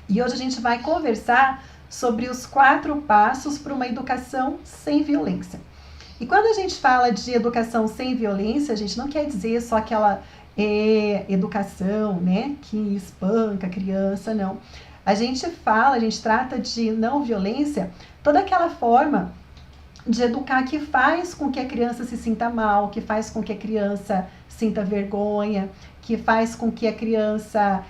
E hoje a gente vai conversar sobre os 4 passos para uma educação sem violência. E quando a gente fala de educação sem violência, a gente não quer dizer só aquela educação, né, que espanca a criança, não. A gente trata de não violência, toda aquela forma de educar que faz com que a criança se sinta mal, que faz com que a criança sinta vergonha, que faz com que a criança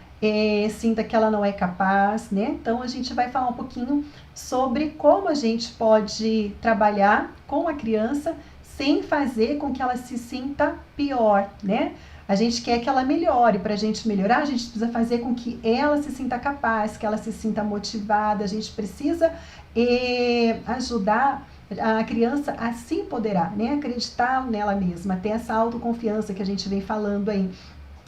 sinta que ela não é capaz, né? Então a gente vai falar um pouquinho sobre como a gente pode trabalhar com a criança sem fazer com que ela se sinta pior, né? A gente quer que ela melhore. Para a gente melhorar, a gente precisa fazer com que ela se sinta capaz, que ela se sinta motivada. A gente precisa ajudar a criança a se empoderar, né? Acreditar nela mesma, ter essa autoconfiança que a gente vem falando aí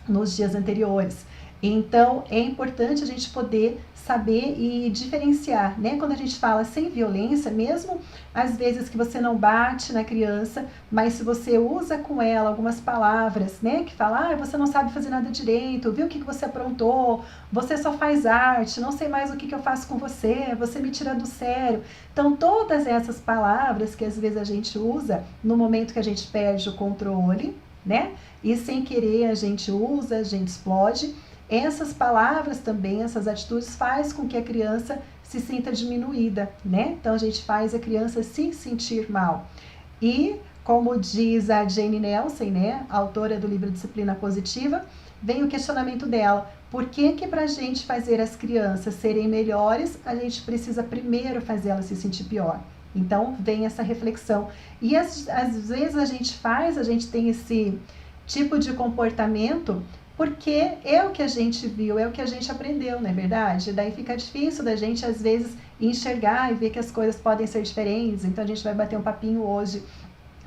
nos dias anteriores. Então, é importante a gente poder saber e diferenciar, né? Quando a gente fala sem violência, mesmo às vezes que você não bate na criança, mas se você usa com ela algumas palavras, né? Que fala, você não sabe fazer nada direito, viu o que você aprontou, você só faz arte, não sei mais o que eu faço com você, você me tira do sério. Então, todas essas palavras que às vezes a gente usa no momento que a gente perde o controle, né? E sem querer a gente usa, a gente explode. Essas palavras também, essas atitudes faz com que a criança se sinta diminuída, né? Então a gente faz a criança se sentir mal. E como diz a Jane Nelson, né, autora do livro Disciplina Positiva, vem o questionamento dela. Por que para a gente fazer as crianças serem melhores, a gente precisa primeiro fazer elas se sentir pior? Então vem essa reflexão. E às vezes a gente tem esse tipo de comportamento porque é o que a gente viu, é o que a gente aprendeu, não é verdade? Daí fica difícil da gente, às vezes, enxergar e ver que as coisas podem ser diferentes. Então, a gente vai bater um papinho hoje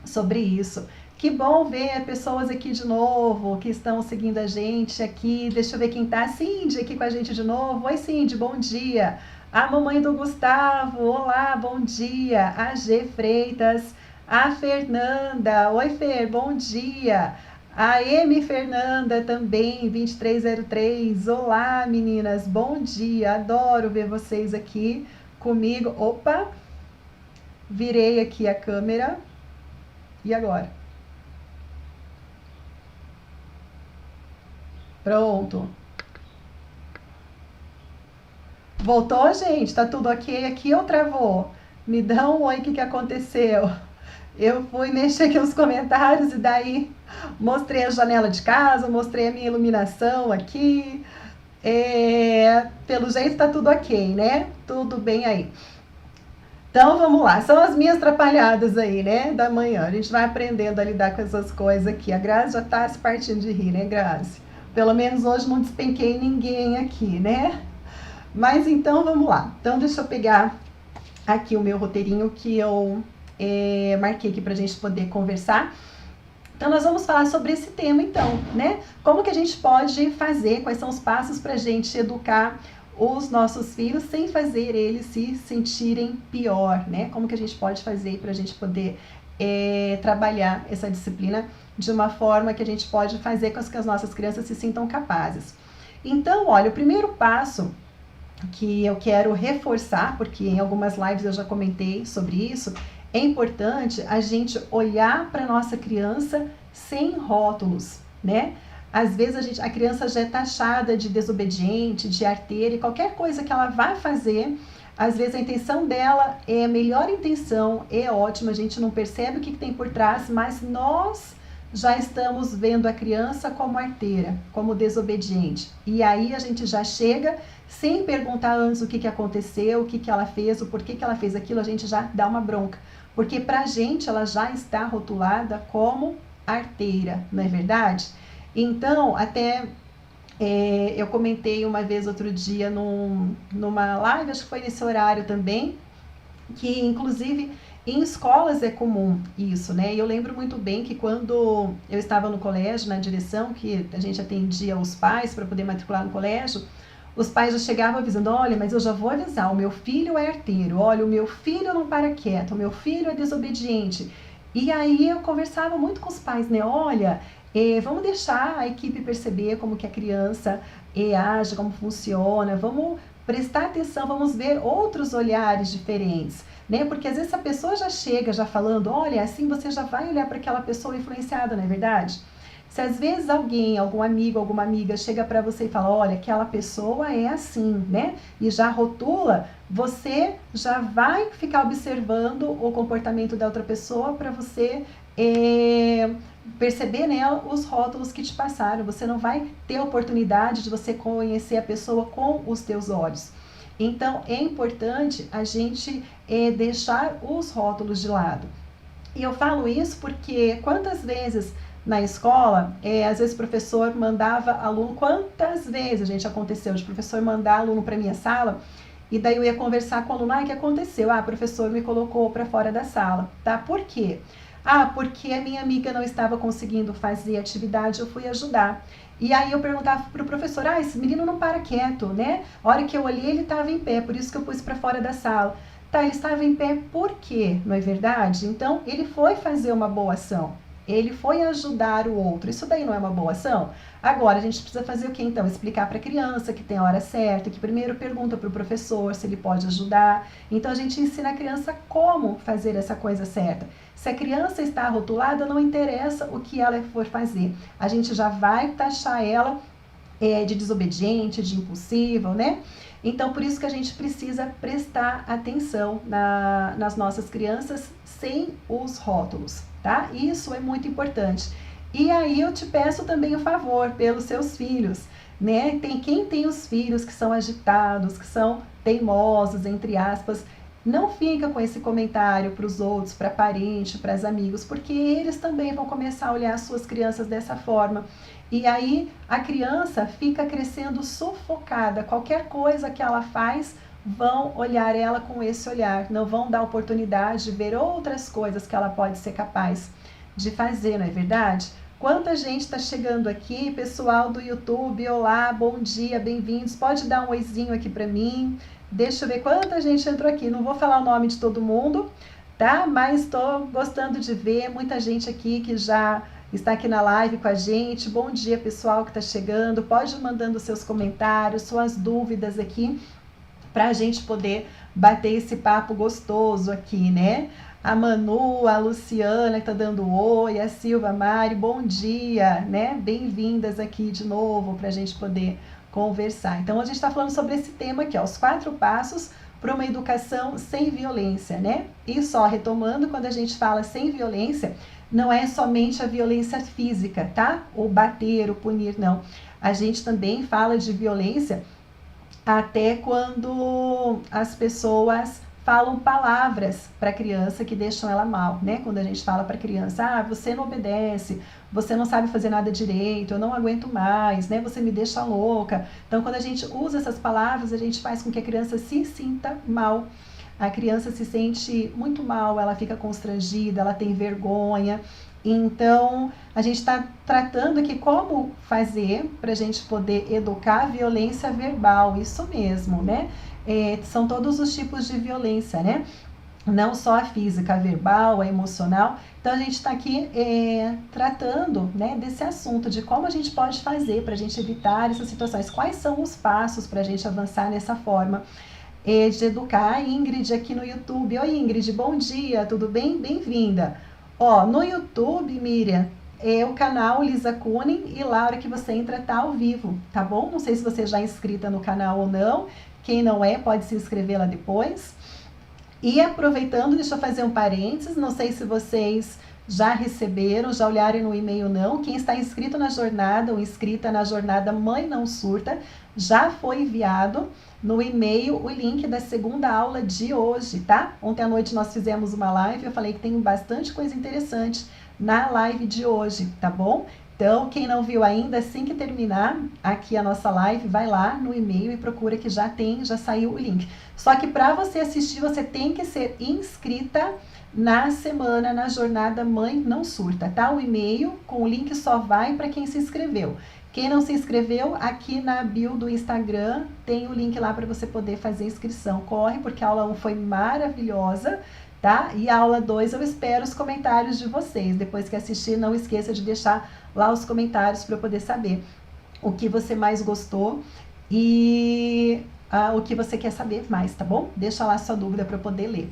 sobre isso. Que bom ver pessoas aqui de novo, que estão seguindo a gente aqui. Deixa eu ver quem tá. Cindy aqui com a gente de novo. Oi, Cindy, bom dia. A mamãe do Gustavo, olá, bom dia. A G Freitas, a Fernanda. Oi, Fer, bom dia. A M Fernanda também, 2303. Olá, meninas, bom dia. Adoro ver vocês aqui comigo. Opa, virei aqui a câmera. E agora? Pronto. Voltou, gente? Tá tudo ok aqui ou travou? Me dá um oi, o que aconteceu? Eu fui mexer aqui nos comentários e daí mostrei a janela de casa, mostrei a minha iluminação aqui. Pelo jeito tá tudo ok, né? Tudo bem aí. Então vamos lá, são as minhas atrapalhadas aí, né, da manhã. A gente vai aprendendo a lidar com essas coisas aqui. A Grazi já tá se partindo de rir, né, Grazi? Pelo menos hoje não despenquei ninguém aqui, né? Mas então vamos lá. Então deixa eu pegar aqui o meu roteirinho que eu marquei aqui pra gente poder conversar. Então nós vamos falar sobre esse tema então, né? Como que a gente pode fazer, quais são os passos pra gente educar os nossos filhos sem fazer eles se sentirem pior, né? Como que a gente pode fazer pra gente poder trabalhar essa disciplina de uma forma que a gente pode fazer com que as nossas crianças se sintam capazes. Então, olha, o primeiro passo que eu quero reforçar, porque em algumas lives eu já comentei sobre isso, é importante a gente olhar para nossa criança sem rótulos, né? Às vezes a criança já é taxada de desobediente, de arteira, e qualquer coisa que ela vai fazer, às vezes a intenção dela é a melhor intenção, é ótima, a gente não percebe o que tem por trás, mas nós já estamos vendo a criança como arteira, como desobediente. E aí a gente já chega, sem perguntar antes o que aconteceu, o que ela fez, o porquê que ela fez aquilo, a gente já dá uma bronca. Porque pra gente ela já está rotulada como arteira, não é verdade? Então, até eu comentei uma vez outro dia numa live, acho que foi nesse horário também, que inclusive em escolas é comum isso, né? E eu lembro muito bem que quando eu estava no colégio, na direção, que a gente atendia os pais para poder matricular no colégio, os pais já chegavam avisando, olha, mas eu já vou avisar, o meu filho é arteiro, olha, o meu filho não para quieto, o meu filho é desobediente. E aí eu conversava muito com os pais, né? Olha, Vamos deixar a equipe perceber como que a criança age, como funciona, vamos prestar atenção, vamos ver outros olhares diferentes, né? Porque às vezes a pessoa já chega já falando, olha, assim você já vai olhar para aquela pessoa influenciada, não é verdade? Se às vezes alguém, algum amigo, alguma amiga chega para você e fala, olha, aquela pessoa é assim, né? E já rotula, você já vai ficar observando o comportamento da outra pessoa para você perceber nela os rótulos que te passaram. Você não vai ter a oportunidade de você conhecer a pessoa com os teus olhos. Então, é importante a gente deixar os rótulos de lado. E eu falo isso porque quantas vezes na escola, às vezes o professor mandava aluno, quantas vezes, gente, aconteceu de professor mandar aluno para minha sala, e daí eu ia conversar com o aluno, o que aconteceu? O professor me colocou para fora da sala, tá? Por quê? Porque a minha amiga não estava conseguindo fazer atividade, eu fui ajudar. E aí eu perguntava pro professor, esse menino não para quieto, né? A hora que eu olhei, ele estava em pé, por isso que eu pus para fora da sala. Tá, ele estava em pé por quê? Não é verdade? Então, ele foi fazer uma boa ação. Ele foi ajudar o outro. Isso daí não é uma boa ação? Agora, a gente precisa fazer o quê, então? Explicar para a criança que tem a hora certa, que primeiro pergunta para o professor se ele pode ajudar. Então, a gente ensina a criança como fazer essa coisa certa. Se a criança está rotulada, não interessa o que ela for fazer. A gente já vai taxar ela de desobediente, de impulsiva, né? Então, por isso que a gente precisa prestar atenção nas nossas crianças sem os rótulos, tá? Isso é muito importante. E aí eu te peço também o favor pelos seus filhos, né? Quem tem os filhos que são agitados, que são teimosos, entre aspas, não fica com esse comentário para os outros, para parente, para os amigos, porque eles também vão começar a olhar as suas crianças dessa forma. E aí a criança fica crescendo sufocada. Qualquer coisa que ela faz, vão olhar ela com esse olhar. Não vão dar oportunidade de ver outras coisas que ela pode ser capaz de fazer, não é verdade? Quanta gente está chegando aqui, pessoal do YouTube, olá, bom dia, bem-vindos. Pode dar um oizinho aqui para mim. Deixa eu ver quanta gente entrou aqui. Não vou falar o nome de todo mundo, tá? Mas estou gostando de ver muita gente aqui que já está aqui na live com a gente. Bom dia, pessoal que está chegando. Pode ir mandando seus comentários, suas dúvidas aqui, para a gente poder bater esse papo gostoso aqui, né? A Manu, a Luciana que está dando oi, a Silva, a Mari, bom dia, né? Bem-vindas aqui de novo para a gente poder conversar. Então, a gente está falando sobre esse tema aqui, ó, os 4 passos para uma educação sem violência, né? E só retomando, quando a gente fala sem violência, não é somente a violência física, tá? O bater, o punir, não. A gente também fala de violência até quando as pessoas falam palavras para a criança que deixam ela mal, né? Quando a gente fala para a criança, você não obedece, você não sabe fazer nada direito, eu não aguento mais, né? Você me deixa louca. Então, quando a gente usa essas palavras, a gente faz com que a criança se sinta mal. A criança se sente muito mal, ela fica constrangida, ela tem vergonha. Então, a gente está tratando aqui como fazer para a gente poder educar a violência verbal, isso mesmo, né? São todos os tipos de violência, né? Não só a física, a verbal, a emocional. Então, a gente está aqui tratando, né, desse assunto, de como a gente pode fazer para a gente evitar essas situações. Quais são os passos para a gente avançar nessa forma de educar? A Ingrid aqui no YouTube. Oi, Ingrid, bom dia, tudo bem? Bem-vinda. No YouTube, Miriam, é o canal Lisa Kunin, e lá, a hora que você entra, tá ao vivo, tá bom? Não sei se você já é inscrita no canal ou não. Quem não é, pode se inscrever lá depois. E aproveitando, deixa eu fazer um parênteses, não sei se vocês já receberam, já olharam no e-mail não. Quem está inscrito na jornada ou inscrita na jornada Mãe Não Surta, já foi enviado no e-mail o link da segunda aula de hoje, tá? Ontem à noite nós fizemos uma live, eu falei que tem bastante coisa interessante na live de hoje, tá bom? Então, quem não viu ainda, assim que terminar aqui a nossa live, vai lá no e-mail e procura que já saiu o link. Só que para você assistir, você tem que ser inscrita na semana, na jornada Mãe Não Surta, tá? O e-mail com o link só vai para quem se inscreveu. Quem não se inscreveu, aqui na bio do Instagram tem o link lá para você poder fazer inscrição. Corre, porque a aula 1 foi maravilhosa, tá? E a aula 2 eu espero os comentários de vocês. Depois que assistir, não esqueça de deixar lá os comentários para eu poder saber o que você mais gostou e o que você quer saber mais, tá bom? Deixa lá sua dúvida para eu poder ler.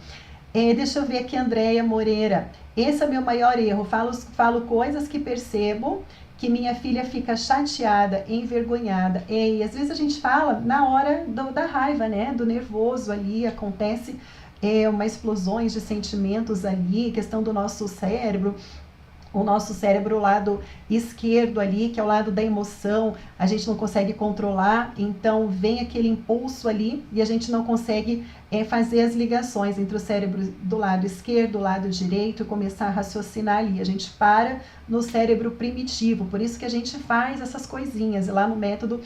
Deixa eu ver aqui, Andréia Moreira. Esse é meu maior erro. Falo coisas que percebo que minha filha fica chateada, envergonhada. E às vezes a gente fala na hora da raiva, né? Do nervoso ali, acontece uma explosões de sentimentos ali, questão do nosso cérebro. O nosso cérebro, o lado esquerdo ali, que é o lado da emoção, a gente não consegue controlar, então vem aquele impulso ali e a gente não consegue fazer as ligações entre o cérebro do lado esquerdo, do lado direito e começar a raciocinar ali. A gente para no cérebro primitivo, por isso que a gente faz essas coisinhas. E lá no método,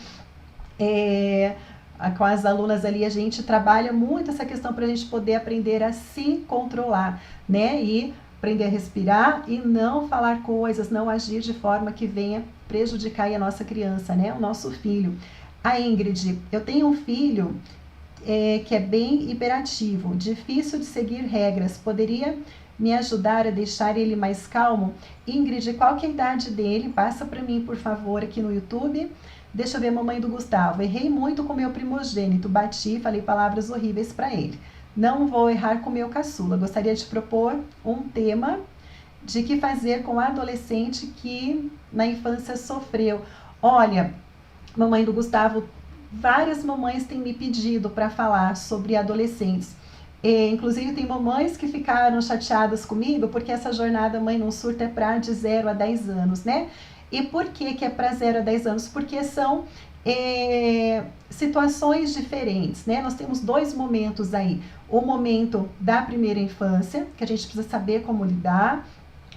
com as alunas ali, a gente trabalha muito essa questão para a gente poder aprender a se controlar, né? E aprender a respirar e não falar coisas, não agir de forma que venha prejudicar a nossa criança, né? O nosso filho. A Ingrid, eu tenho um filho que é bem hiperativo, difícil de seguir regras. Poderia me ajudar a deixar ele mais calmo? Ingrid, qual que é a idade dele? Passa para mim, por favor, aqui no YouTube. Deixa eu ver, mamãe do Gustavo. Errei muito com meu primogênito, bati, falei palavras horríveis para ele. Não vou errar com meu caçula. Gostaria de propor um tema de que fazer com o adolescente que na infância sofreu. Olha, mamãe do Gustavo, várias mamães têm me pedido para falar sobre adolescentes. Inclusive tem mamães que ficaram chateadas comigo porque essa jornada Mãe Não Surta é para de 0 a 10 anos, né? E por que é para 0 a 10 anos? Porque são situações diferentes, né? Nós temos 2 momentos aí. O momento da primeira infância, que a gente precisa saber como lidar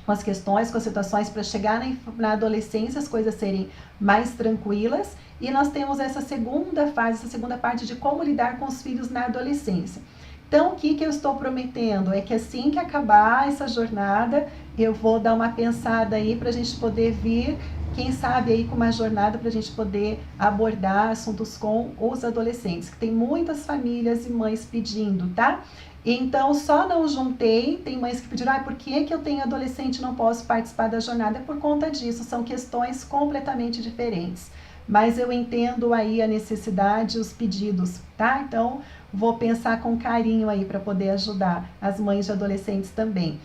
com as questões, com as situações, para chegar na adolescência as coisas serem mais tranquilas. E nós temos essa segunda fase, essa segunda parte de como lidar com os filhos na adolescência. Então, o que eu estou prometendo é que assim que acabar essa jornada, eu vou dar uma pensada aí para a gente poder vir, quem sabe aí com uma jornada para a gente poder abordar assuntos com os adolescentes, que tem muitas famílias e mães pedindo, tá? Então, só não juntei, tem mães que pediram, por que eu tenho adolescente e não posso participar da jornada? É por conta disso, são questões completamente diferentes. Mas eu entendo aí a necessidade, os pedidos, tá? Então, vou pensar com carinho aí para poder ajudar as mães de adolescentes também.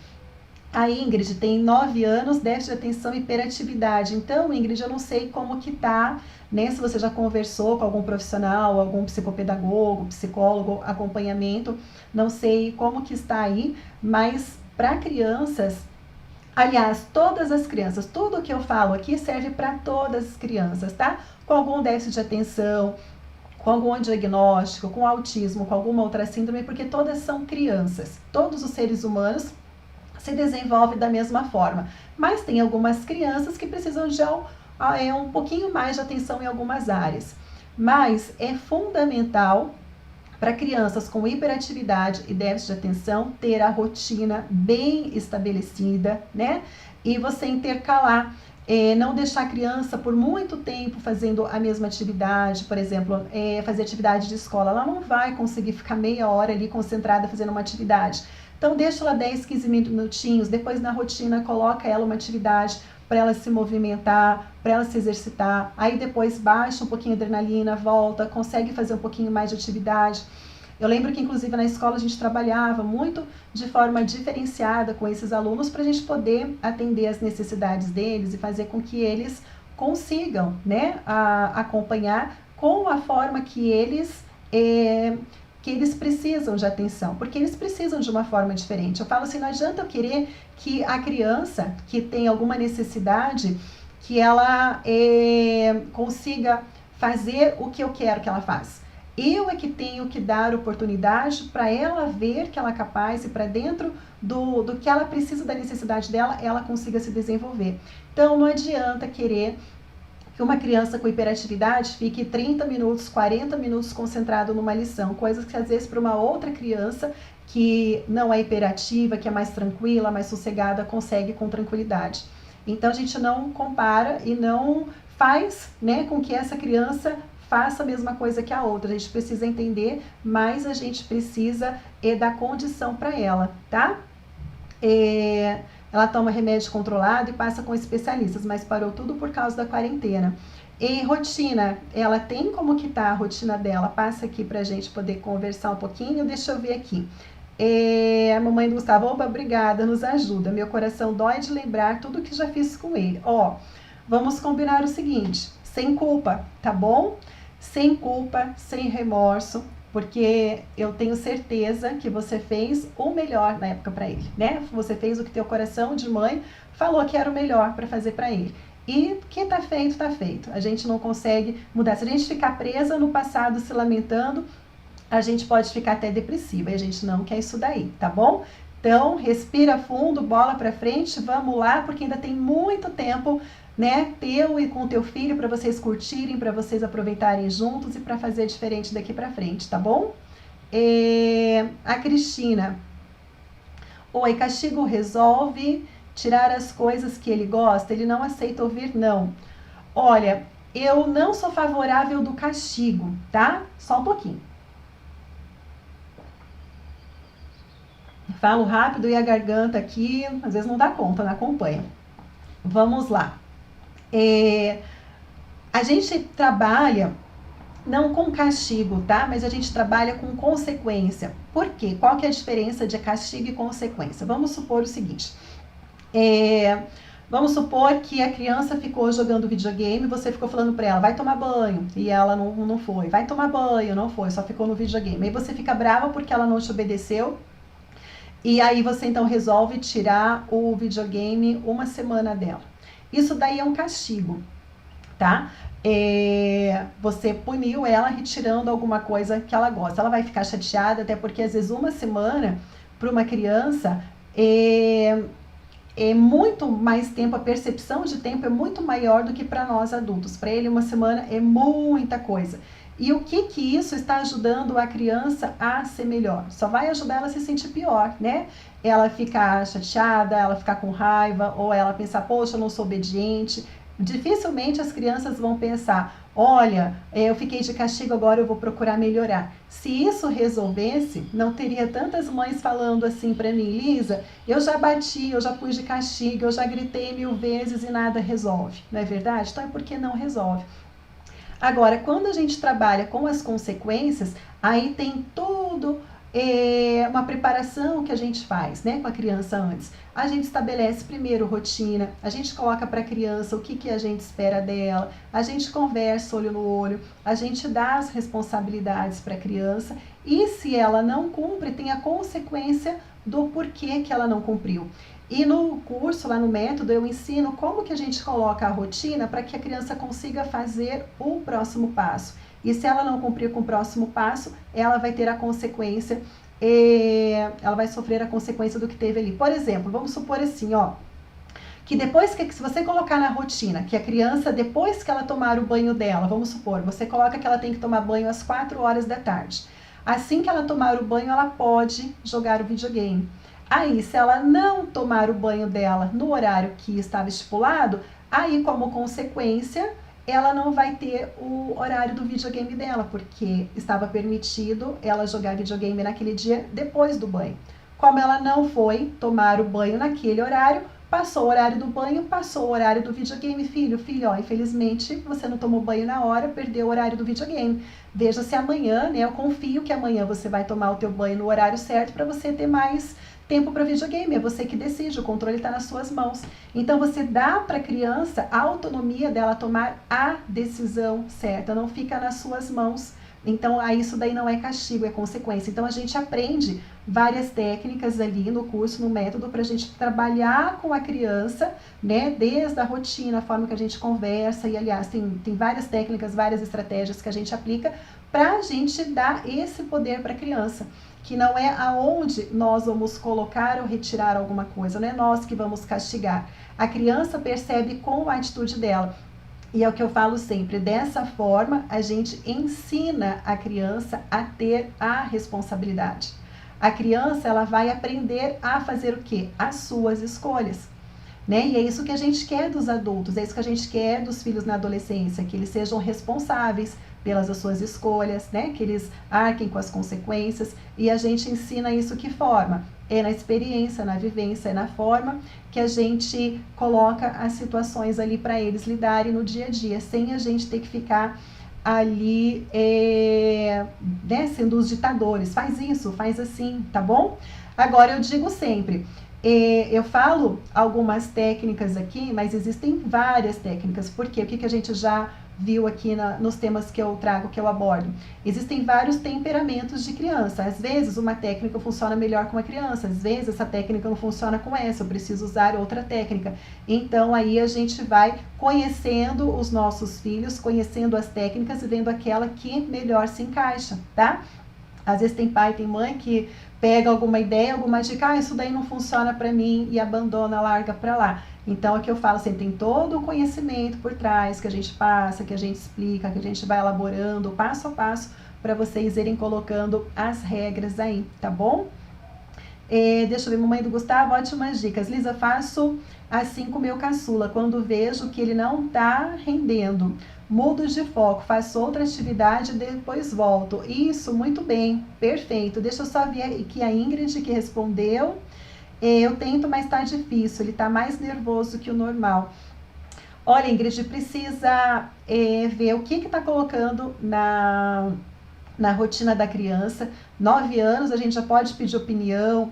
A Ingrid tem 9 anos, déficit de atenção e hiperatividade. Então, Ingrid, eu não sei como que tá, né? Se você já conversou com algum profissional, algum psicopedagogo, psicólogo, acompanhamento, não sei como que está aí, mas para crianças, aliás, todas as crianças, tudo que eu falo aqui serve para todas as crianças, tá? Com algum déficit de atenção, com algum diagnóstico, com autismo, com alguma outra síndrome, porque todas são crianças. Todos os seres humanos se desenvolvem da mesma forma, mas tem algumas crianças que precisam de um pouquinho mais de atenção em algumas áreas. Mas é fundamental para crianças com hiperatividade e déficit de atenção ter a rotina bem estabelecida, né? E você intercalar, não deixar a criança por muito tempo fazendo a mesma atividade, por exemplo, fazer atividade de escola. Ela não vai conseguir ficar meia hora ali concentrada fazendo uma atividade. Então, deixa ela 10, 15 minutinhos, depois na rotina coloca ela uma atividade para ela se movimentar, para ela se exercitar, aí depois baixa um pouquinho a adrenalina, volta, consegue fazer um pouquinho mais de atividade. Eu lembro que, inclusive, na escola a gente trabalhava muito de forma diferenciada com esses alunos para a gente poder atender as necessidades deles e fazer com que eles consigam, né, acompanhar com a forma que eles precisam de atenção, porque eles precisam de uma forma diferente. Eu falo assim, não adianta eu querer que a criança que tem alguma necessidade, que ela consiga fazer o que eu quero que ela faça. Eu é que tenho que dar oportunidade para ela ver que ela é capaz e para dentro do que ela precisa, da necessidade dela, ela consiga se desenvolver. Então, não adianta querer que uma criança com hiperatividade fique 30 minutos, 40 minutos concentrado numa lição, coisas que às vezes para uma outra criança que não é hiperativa, que é mais tranquila, mais sossegada, consegue com tranquilidade. Então a gente não compara e não faz, né, com que essa criança faça a mesma coisa que a outra. A gente precisa entender, mas a gente precisa dar condição para ela, tá? Ela toma remédio controlado e passa com especialistas, mas parou tudo por causa da quarentena. E rotina, ela tem como que tá a rotina dela? Passa aqui pra gente poder conversar um pouquinho, deixa eu ver aqui. A mamãe do Gustavo, opa, obrigada, nos ajuda. Meu coração dói de lembrar tudo que já fiz com ele. Ó, vamos combinar o seguinte, sem culpa, tá bom? Sem culpa, sem remorso, porque eu tenho certeza que você fez o melhor na época para ele, né? Você fez o que teu coração de mãe falou que era o melhor para fazer para ele. E que tá feito, tá feito. A gente não consegue mudar. Se a gente ficar presa no passado se lamentando, a gente pode ficar até depressiva. E a gente não quer isso daí, tá bom? Então, respira fundo, bola para frente, vamos lá, porque ainda tem muito tempo, né, teu e com teu filho para vocês curtirem, para vocês aproveitarem juntos e para fazer diferente daqui para frente, tá bom? A Cristina, oi, castigo resolve tirar as coisas que ele gosta, ele não aceita ouvir não. Olha, eu não sou favorável do castigo, tá? Só um pouquinho. Falo rápido e a garganta aqui, às vezes não dá conta, não acompanha. Vamos lá. A gente trabalha não com castigo, tá? Mas a gente trabalha com consequência. Por quê? Qual que é a diferença de castigo e consequência? Vamos supor o seguinte. Vamos supor que a criança ficou jogando videogame e você ficou falando para ela, vai tomar banho, e ela não foi. Vai tomar banho, não foi, só ficou no videogame. Aí você fica brava porque ela não te obedeceu. E aí você então resolve tirar o videogame uma semana dela. Isso daí é um castigo, tá? Você puniu ela retirando alguma coisa que ela gosta. Ela vai ficar chateada, até porque às vezes uma semana para uma criança é muito mais tempo, a percepção de tempo é muito maior do que para nós adultos. Para ele uma semana é muita coisa. E o que isso está ajudando a criança a ser melhor? Só vai ajudar ela a se sentir pior, né? Ela ficar chateada, ela ficar com raiva, ou ela pensar, poxa, eu não sou obediente. Dificilmente as crianças vão pensar, olha, eu fiquei de castigo, agora eu vou procurar melhorar. Se isso resolvesse, não teria tantas mães falando assim para mim, Lisa, eu já bati, eu já pus de castigo, eu já gritei 1000 vezes e nada resolve. Não é verdade? Então é porque não resolve. Agora, quando a gente trabalha com as consequências, aí tem tudo uma preparação que a gente faz, né, com a criança antes. A gente estabelece primeiro rotina, a gente coloca para a criança o que a gente espera dela, a gente conversa olho no olho, a gente dá as responsabilidades para a criança e se ela não cumpre, tem a consequência do porquê que ela não cumpriu. E no curso, lá no método, eu ensino como que a gente coloca a rotina para que a criança consiga fazer o próximo passo. E se ela não cumprir com o próximo passo, ela vai ter a consequência, ela vai sofrer a consequência do que teve ali. Por exemplo, vamos supor assim, ó, que depois que, se você colocar na rotina, que a criança, depois que ela tomar o banho dela, vamos supor, você coloca que ela tem que tomar banho às 4 horas da tarde. Assim que ela tomar o banho, ela pode jogar o videogame. Aí, se ela não tomar o banho dela no horário que estava estipulado, aí, como consequência, ela não vai ter o horário do videogame dela, porque estava permitido ela jogar videogame naquele dia depois do banho. Como ela não foi tomar o banho naquele horário, passou o horário do banho, passou o horário do videogame. Filho, ó, infelizmente você não tomou banho na hora, perdeu o horário do videogame. Veja se amanhã, né, eu confio que amanhã você vai tomar o teu banho no horário certo para você ter mais tempo para videogame, é você que decide, o controle está nas suas mãos. Então você dá para a criança a autonomia dela tomar a decisão certa, não fica nas suas mãos. Então isso daí não é castigo, é consequência. Então a gente aprende várias técnicas ali no curso, no método, para a gente trabalhar com a criança, né, desde a rotina, a forma que a gente conversa, e aliás tem várias técnicas, várias estratégias que a gente aplica para a gente dar esse poder para a criança, que não é aonde nós vamos colocar ou retirar alguma coisa, não é nós que vamos castigar. A criança percebe com a atitude dela. E é o que eu falo sempre, dessa forma a gente ensina a criança a ter a responsabilidade. A criança, ela vai aprender a fazer o quê? As suas escolhas. Né? E é isso que a gente quer dos adultos, é isso que a gente quer dos filhos na adolescência, que eles sejam responsáveis pelas suas escolhas, né? Que eles arquem com as consequências, e a gente ensina isso que forma? É na experiência, na vivência, é na forma que a gente coloca as situações ali para eles lidarem no dia a dia, sem a gente ter que ficar ali, né, sendo os ditadores. Faz isso, faz assim, tá bom? Agora, eu digo sempre, eu falo algumas técnicas aqui, mas existem várias técnicas. Por quê? O que a gente já viu aqui nos temas que eu trago, que eu abordo? Existem vários temperamentos de criança. Às vezes, uma técnica funciona melhor com uma criança. Às vezes, essa técnica não funciona com essa. Eu preciso usar outra técnica. Então, aí a gente vai conhecendo os nossos filhos, conhecendo as técnicas e vendo aquela que melhor se encaixa, tá? Às vezes tem pai, tem mãe que pega alguma ideia, alguma dica, isso daí não funciona para mim, e abandona, larga para lá. Então, aqui eu falo assim, tem todo o conhecimento por trás que a gente passa, que a gente explica, que a gente vai elaborando passo a passo para vocês irem colocando as regras aí, tá bom? Deixa eu ver, mamãe do Gustavo, ótimas dicas. Lisa, faço assim com o meu caçula, quando vejo que ele não tá rendendo. Mudo de foco, faço outra atividade e depois volto. Isso, muito bem, perfeito. Deixa eu só ver aqui a Ingrid que respondeu. Eu tento, mas tá difícil, ele tá mais nervoso que o normal. Olha, Ingrid, precisa ver o que tá colocando na rotina da criança. 9 anos, a gente já pode pedir opinião,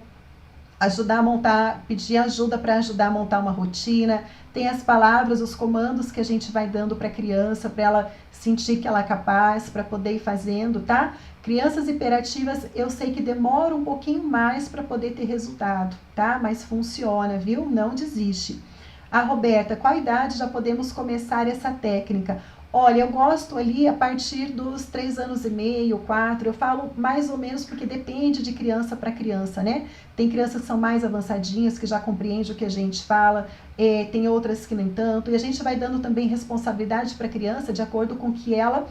ajudar a montar, pedir ajuda para ajudar a montar uma rotina. Tem as palavras, os comandos que a gente vai dando para a criança, para ela sentir que ela é capaz, para poder ir fazendo, tá? Crianças hiperativas, eu sei que demora um pouquinho mais para poder ter resultado, tá? Mas funciona, viu? Não desiste. A Roberta, qual idade já podemos começar essa técnica? Olha, eu gosto ali a partir dos 3 anos e meio, 4, eu falo mais ou menos porque depende de criança para criança, né? Tem crianças que são mais avançadinhas, que já compreendem o que a gente fala, tem outras que nem tanto, e a gente vai dando também responsabilidade para a criança de acordo com o que ela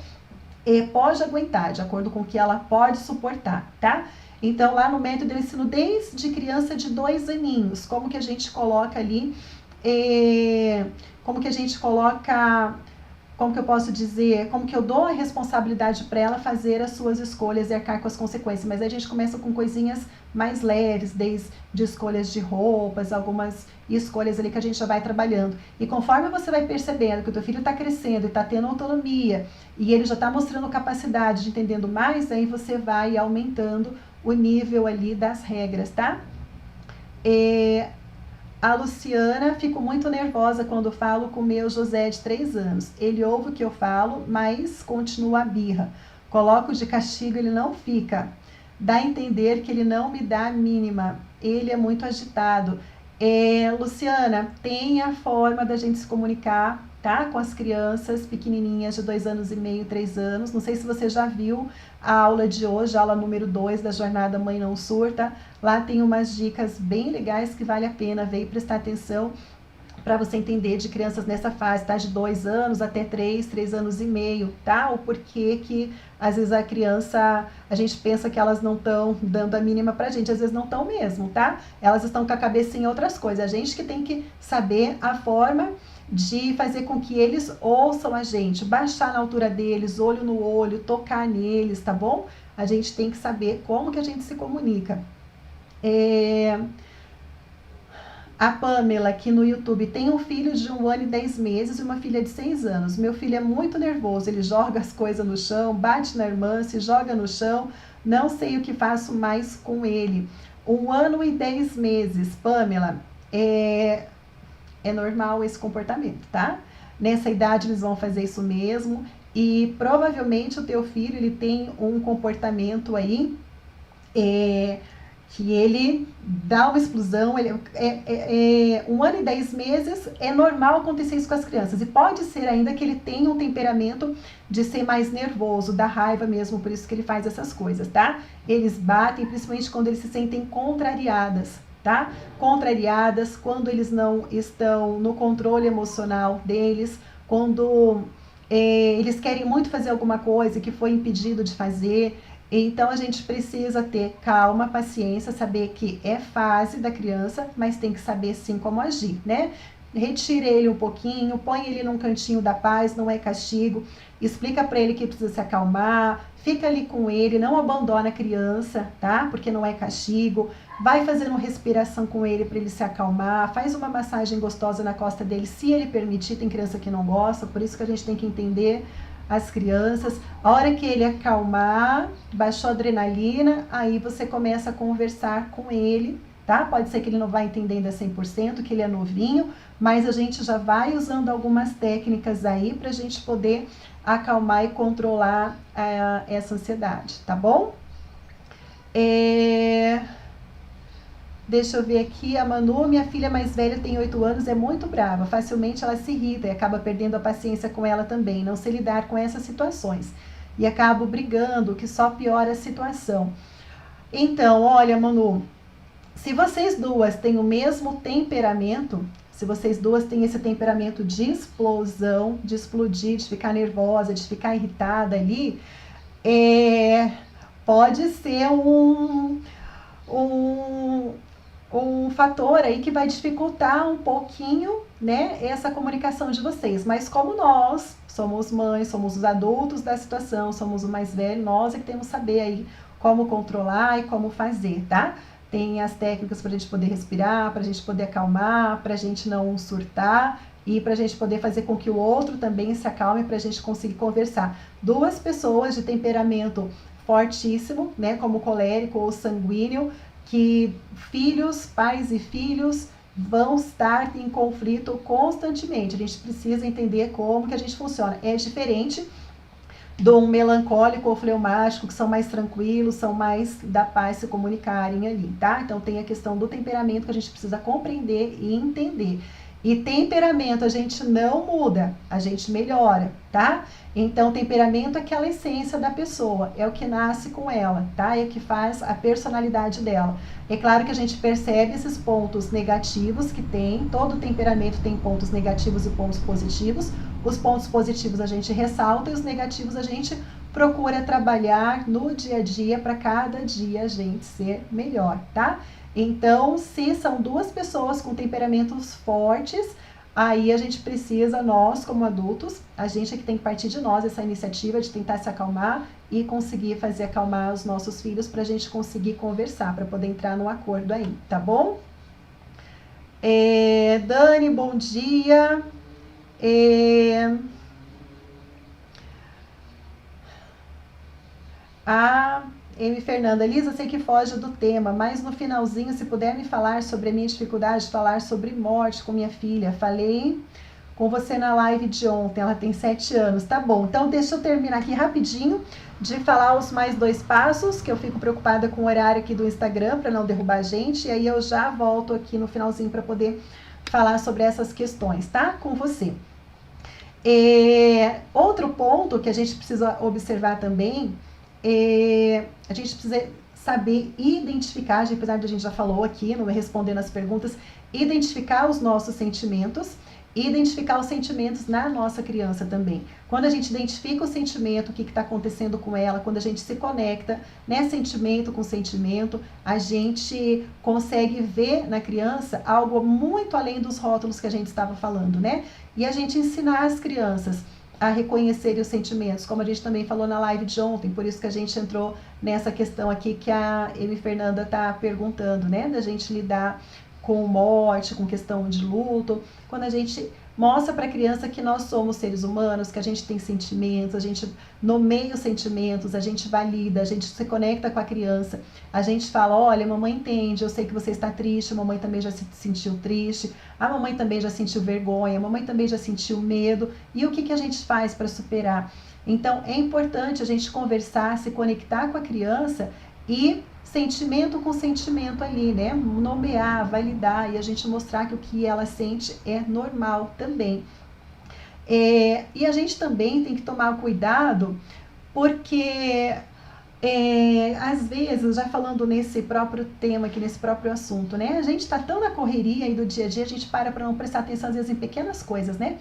pode aguentar, de acordo com o que ela pode suportar, tá? Então, lá no método eu ensino desde criança de 2 aninhos, como que a gente coloca ali, como que a gente coloca... Como que eu posso dizer, como que eu dou a responsabilidade para ela fazer as suas escolhas e arcar com as consequências. Mas aí a gente começa com coisinhas mais leves, desde de escolhas de roupas, algumas escolhas ali que a gente já vai trabalhando. E conforme você vai percebendo que o teu filho está crescendo e está tendo autonomia, e ele já está mostrando capacidade de entendendo mais, aí você vai aumentando o nível ali das regras, tá? A Luciana, fico muito nervosa quando falo com o meu José de 3 anos. Ele ouve o que eu falo, mas continua a birra. Coloco de castigo, ele não fica. Dá a entender que ele não me dá a mínima. Ele é muito agitado. Luciana, tem a forma da gente se comunicar, tá? Com as crianças pequenininhas de 2 anos e meio, 3 anos. Não sei se você já viu a aula de hoje, a aula número 2 da jornada Mãe Não Surta. Lá tem umas dicas bem legais que vale a pena ver e prestar atenção para você entender de crianças nessa fase, tá? De 2 anos até 3 anos e meio, tá? O porquê que às vezes a criança, a gente pensa que elas não estão dando a mínima pra gente, às vezes não estão mesmo, tá? Elas estão com a cabeça em outras coisas. A gente que tem que saber a forma de fazer com que eles ouçam a gente, baixar na altura deles, olho no olho, tocar neles, tá bom? A gente tem que saber como que a gente se comunica. A Pamela, aqui no YouTube, tem um filho de 1 ano e 10 meses e uma filha de 6 anos. Meu filho é muito nervoso, ele joga as coisas no chão, bate na irmã, se joga no chão, não sei o que faço mais com ele. 1 ano e 10 meses, Pamela, é normal esse comportamento, tá? Nessa idade eles vão fazer isso mesmo, e provavelmente o teu filho, ele tem um comportamento aí, que ele dá uma explosão, 1 ano e 10 meses, é normal acontecer isso com as crianças, e pode ser ainda que ele tenha um temperamento de ser mais nervoso, da raiva mesmo, por isso que ele faz essas coisas, tá? Eles batem, principalmente quando eles se sentem contrariadas, tá? Contrariadas, quando eles não estão no controle emocional deles, quando eles querem muito fazer alguma coisa que foi impedido de fazer. Então, a gente precisa ter calma, paciência, saber que é fase da criança, mas tem que saber sim como agir, né? Retire ele um pouquinho, põe ele num cantinho da paz, não é castigo. explica para ele que precisa se acalmar, fica ali com ele, não abandona a criança, tá? Porque não é castigo. Vai fazendo respiração com ele para ele se acalmar, faz uma massagem gostosa na costa dele, se ele permitir. Tem criança que não gosta, por isso que a gente tem que entender as crianças. A hora que ele acalmar, baixou a adrenalina, aí você começa a conversar com ele, tá? Pode ser que ele não vai entendendo a 100%, que ele é novinho, mas a gente já vai usando algumas técnicas aí pra gente poder acalmar e controlar essa ansiedade, tá bom? Deixa eu ver aqui, a Manu, minha filha mais velha tem 8 anos, é muito brava, facilmente ela se irrita e acaba perdendo a paciência com ela também, não sei lidar com essas situações. E acabo brigando, o que só piora a situação. Então, olha, Manu, se vocês duas têm o mesmo temperamento, se vocês duas têm esse temperamento de explosão, de explodir, de ficar nervosa, de ficar irritada ali, pode ser um fator aí que vai dificultar um pouquinho, né, essa comunicação de vocês. Mas como nós somos mães, somos os adultos da situação, somos o mais velho, nós é que temos que saber aí como controlar e como fazer, tá? Tem as técnicas para a gente poder respirar, para a gente poder acalmar, para a gente não surtar e para a gente poder fazer com que o outro também se acalme, para a gente conseguir conversar. Duas pessoas de temperamento fortíssimo, né, como colérico ou sanguíneo, que pais e filhos vão estar em conflito constantemente. A gente precisa entender como que a gente funciona. É diferente do melancólico ou fleumático, que são mais tranquilos, são mais da paz se comunicarem ali, tá? Então tem a questão do temperamento que a gente precisa compreender e entender. E temperamento a gente não muda, a gente melhora, tá? Então, temperamento é aquela essência da pessoa, é o que nasce com ela, tá? É o que faz a personalidade dela. É claro que a gente percebe esses pontos negativos que tem, todo temperamento tem pontos negativos e pontos positivos. Os pontos positivos a gente ressalta e os negativos a gente procura trabalhar no dia a dia para cada dia a gente ser melhor, tá? Então, se são duas pessoas com temperamentos fortes, aí a gente precisa, nós como adultos, a gente é que tem que partir de nós essa iniciativa de tentar se acalmar e conseguir fazer acalmar os nossos filhos para a gente conseguir conversar, para poder entrar num acordo aí, tá bom? Dani, bom dia. Fernanda, Elisa, sei que foge do tema, mas no finalzinho, se puder me falar sobre a minha dificuldade de falar sobre morte com minha filha. Falei com você na live de ontem, ela tem 7 anos, tá bom. Então, deixa eu terminar aqui rapidinho de falar os mais 2 passos, que eu fico preocupada com o horário aqui do Instagram, para não derrubar a gente, e aí eu já volto aqui no finalzinho para poder falar sobre essas questões, tá? Com você. Outro ponto que a gente precisa observar também, a gente precisa saber identificar, apesar de a gente já falou aqui, não respondendo as perguntas, identificar os nossos sentimentos e identificar os sentimentos na nossa criança também. Quando a gente identifica o sentimento, o que está acontecendo com ela, quando a gente se conecta, né, sentimento com sentimento, a gente consegue ver na criança algo muito além dos rótulos que a gente estava falando, né? E a gente ensinar as crianças a reconhecerem os sentimentos, como a gente também falou na live de ontem, por isso que a gente entrou nessa questão aqui que a Fernanda está perguntando, né? Da gente lidar com morte, com questão de luto, quando a gente mostra para a criança que nós somos seres humanos, que a gente tem sentimentos, a gente nomeia os sentimentos, a gente valida, a gente se conecta com a criança, a gente fala, olha, mamãe entende, eu sei que você está triste, a mamãe também já se sentiu triste, a mamãe também já sentiu vergonha, a mamãe também já sentiu medo, e o que a gente faz para superar? Então, é importante a gente conversar, se conectar com a criança e sentimento com sentimento ali, né? Nomear, validar e a gente mostrar que o que ela sente é normal também. E a gente também tem que tomar cuidado porque às vezes, já falando nesse próprio tema aqui, nesse próprio assunto, né? A gente tá tão na correria aí do dia a dia, a gente para não prestar atenção às vezes em pequenas coisas, né?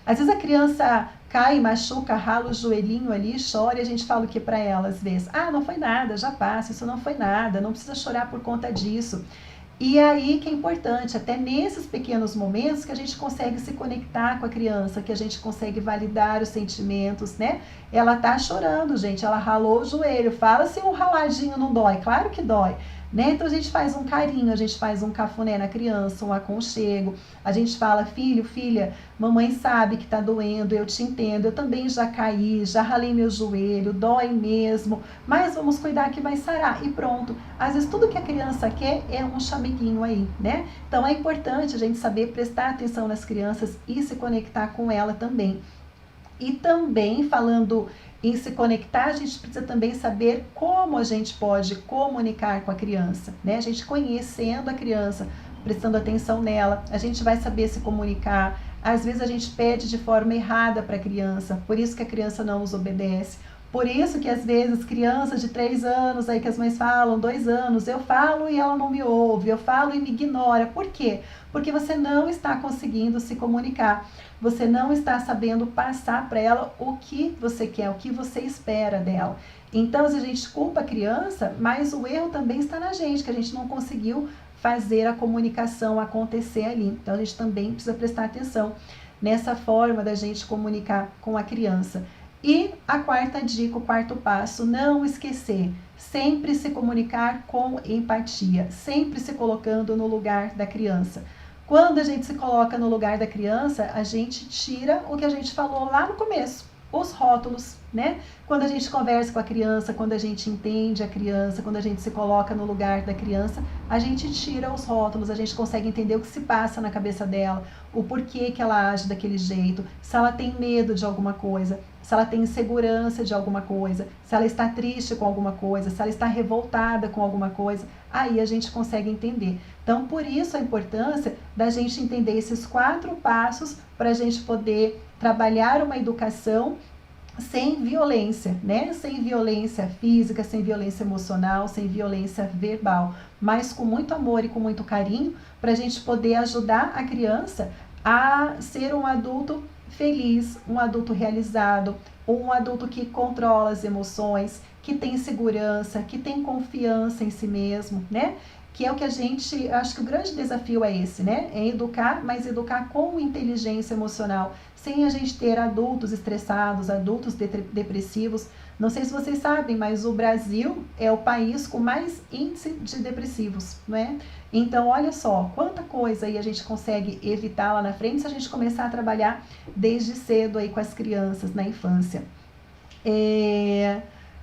Às vezes a criança cai, machuca, rala o joelhinho ali, chora e a gente fala o que para ela às vezes? Ah, não foi nada, já passa, isso não foi nada, não precisa chorar por conta disso. E aí que é importante, até nesses pequenos momentos, que a gente consegue se conectar com a criança, que a gente consegue validar os sentimentos, né? Ela tá chorando, gente, ela ralou o joelho. Fala se um raladinho não dói, claro que dói, né? Então a gente faz um carinho, a gente faz um cafuné na criança, um aconchego. A gente fala, filho, filha, mamãe sabe que tá doendo, eu te entendo, eu também já caí, já ralei meu joelho, dói mesmo, mas vamos cuidar que vai sarar. E pronto. Às vezes tudo que a criança quer é um chameguinho aí, né? Então é importante a gente saber prestar atenção nas crianças e se conectar com ela também. E também, falando em se conectar, a gente precisa também saber como a gente pode comunicar com a criança, né? A gente conhecendo a criança, prestando atenção nela, a gente vai saber se comunicar. Às vezes a gente pede de forma errada para a criança, por isso que a criança não nos obedece. Por isso que às vezes crianças de 3 anos, aí que as mães falam, 2 anos, eu falo e ela não me ouve, eu falo e me ignora. Por quê? Porque você não está conseguindo se comunicar. Você não está sabendo passar para ela o que você quer, o que você espera dela. Então, se a gente culpa a criança, mas o erro também está na gente, que a gente não conseguiu fazer a comunicação acontecer ali. Então, a gente também precisa prestar atenção nessa forma da gente comunicar com a criança. E a quarta dica, o quarto passo, não esquecer, sempre se comunicar com empatia, sempre se colocando no lugar da criança. Quando a gente se coloca no lugar da criança, a gente tira o que a gente falou lá no começo, os rótulos, né? Quando a gente conversa com a criança, quando a gente entende a criança, quando a gente se coloca no lugar da criança, a gente tira os rótulos, a gente consegue entender o que se passa na cabeça dela, o porquê que ela age daquele jeito, se ela tem medo de alguma coisa, se ela tem insegurança de alguma coisa, se ela está triste com alguma coisa, se ela está revoltada com alguma coisa, aí a gente consegue entender. Então, por isso a importância da gente entender esses 4 passos para a gente poder trabalhar uma educação sem violência, né? Sem violência física, sem violência emocional, sem violência verbal, mas com muito amor e com muito carinho, para a gente poder ajudar a criança a ser um adulto feliz, um adulto realizado, um adulto que controla as emoções, que tem segurança, que tem confiança em si mesmo, né? Que é o que a gente, acho que o grande desafio é esse, né? É educar, mas educar com inteligência emocional, sem a gente ter adultos estressados, adultos depressivos. Não sei se vocês sabem, mas o Brasil é o país com mais índice de depressivos, não é? Então, olha só, quanta coisa aí a gente consegue evitar lá na frente se a gente começar a trabalhar desde cedo aí com as crianças na infância.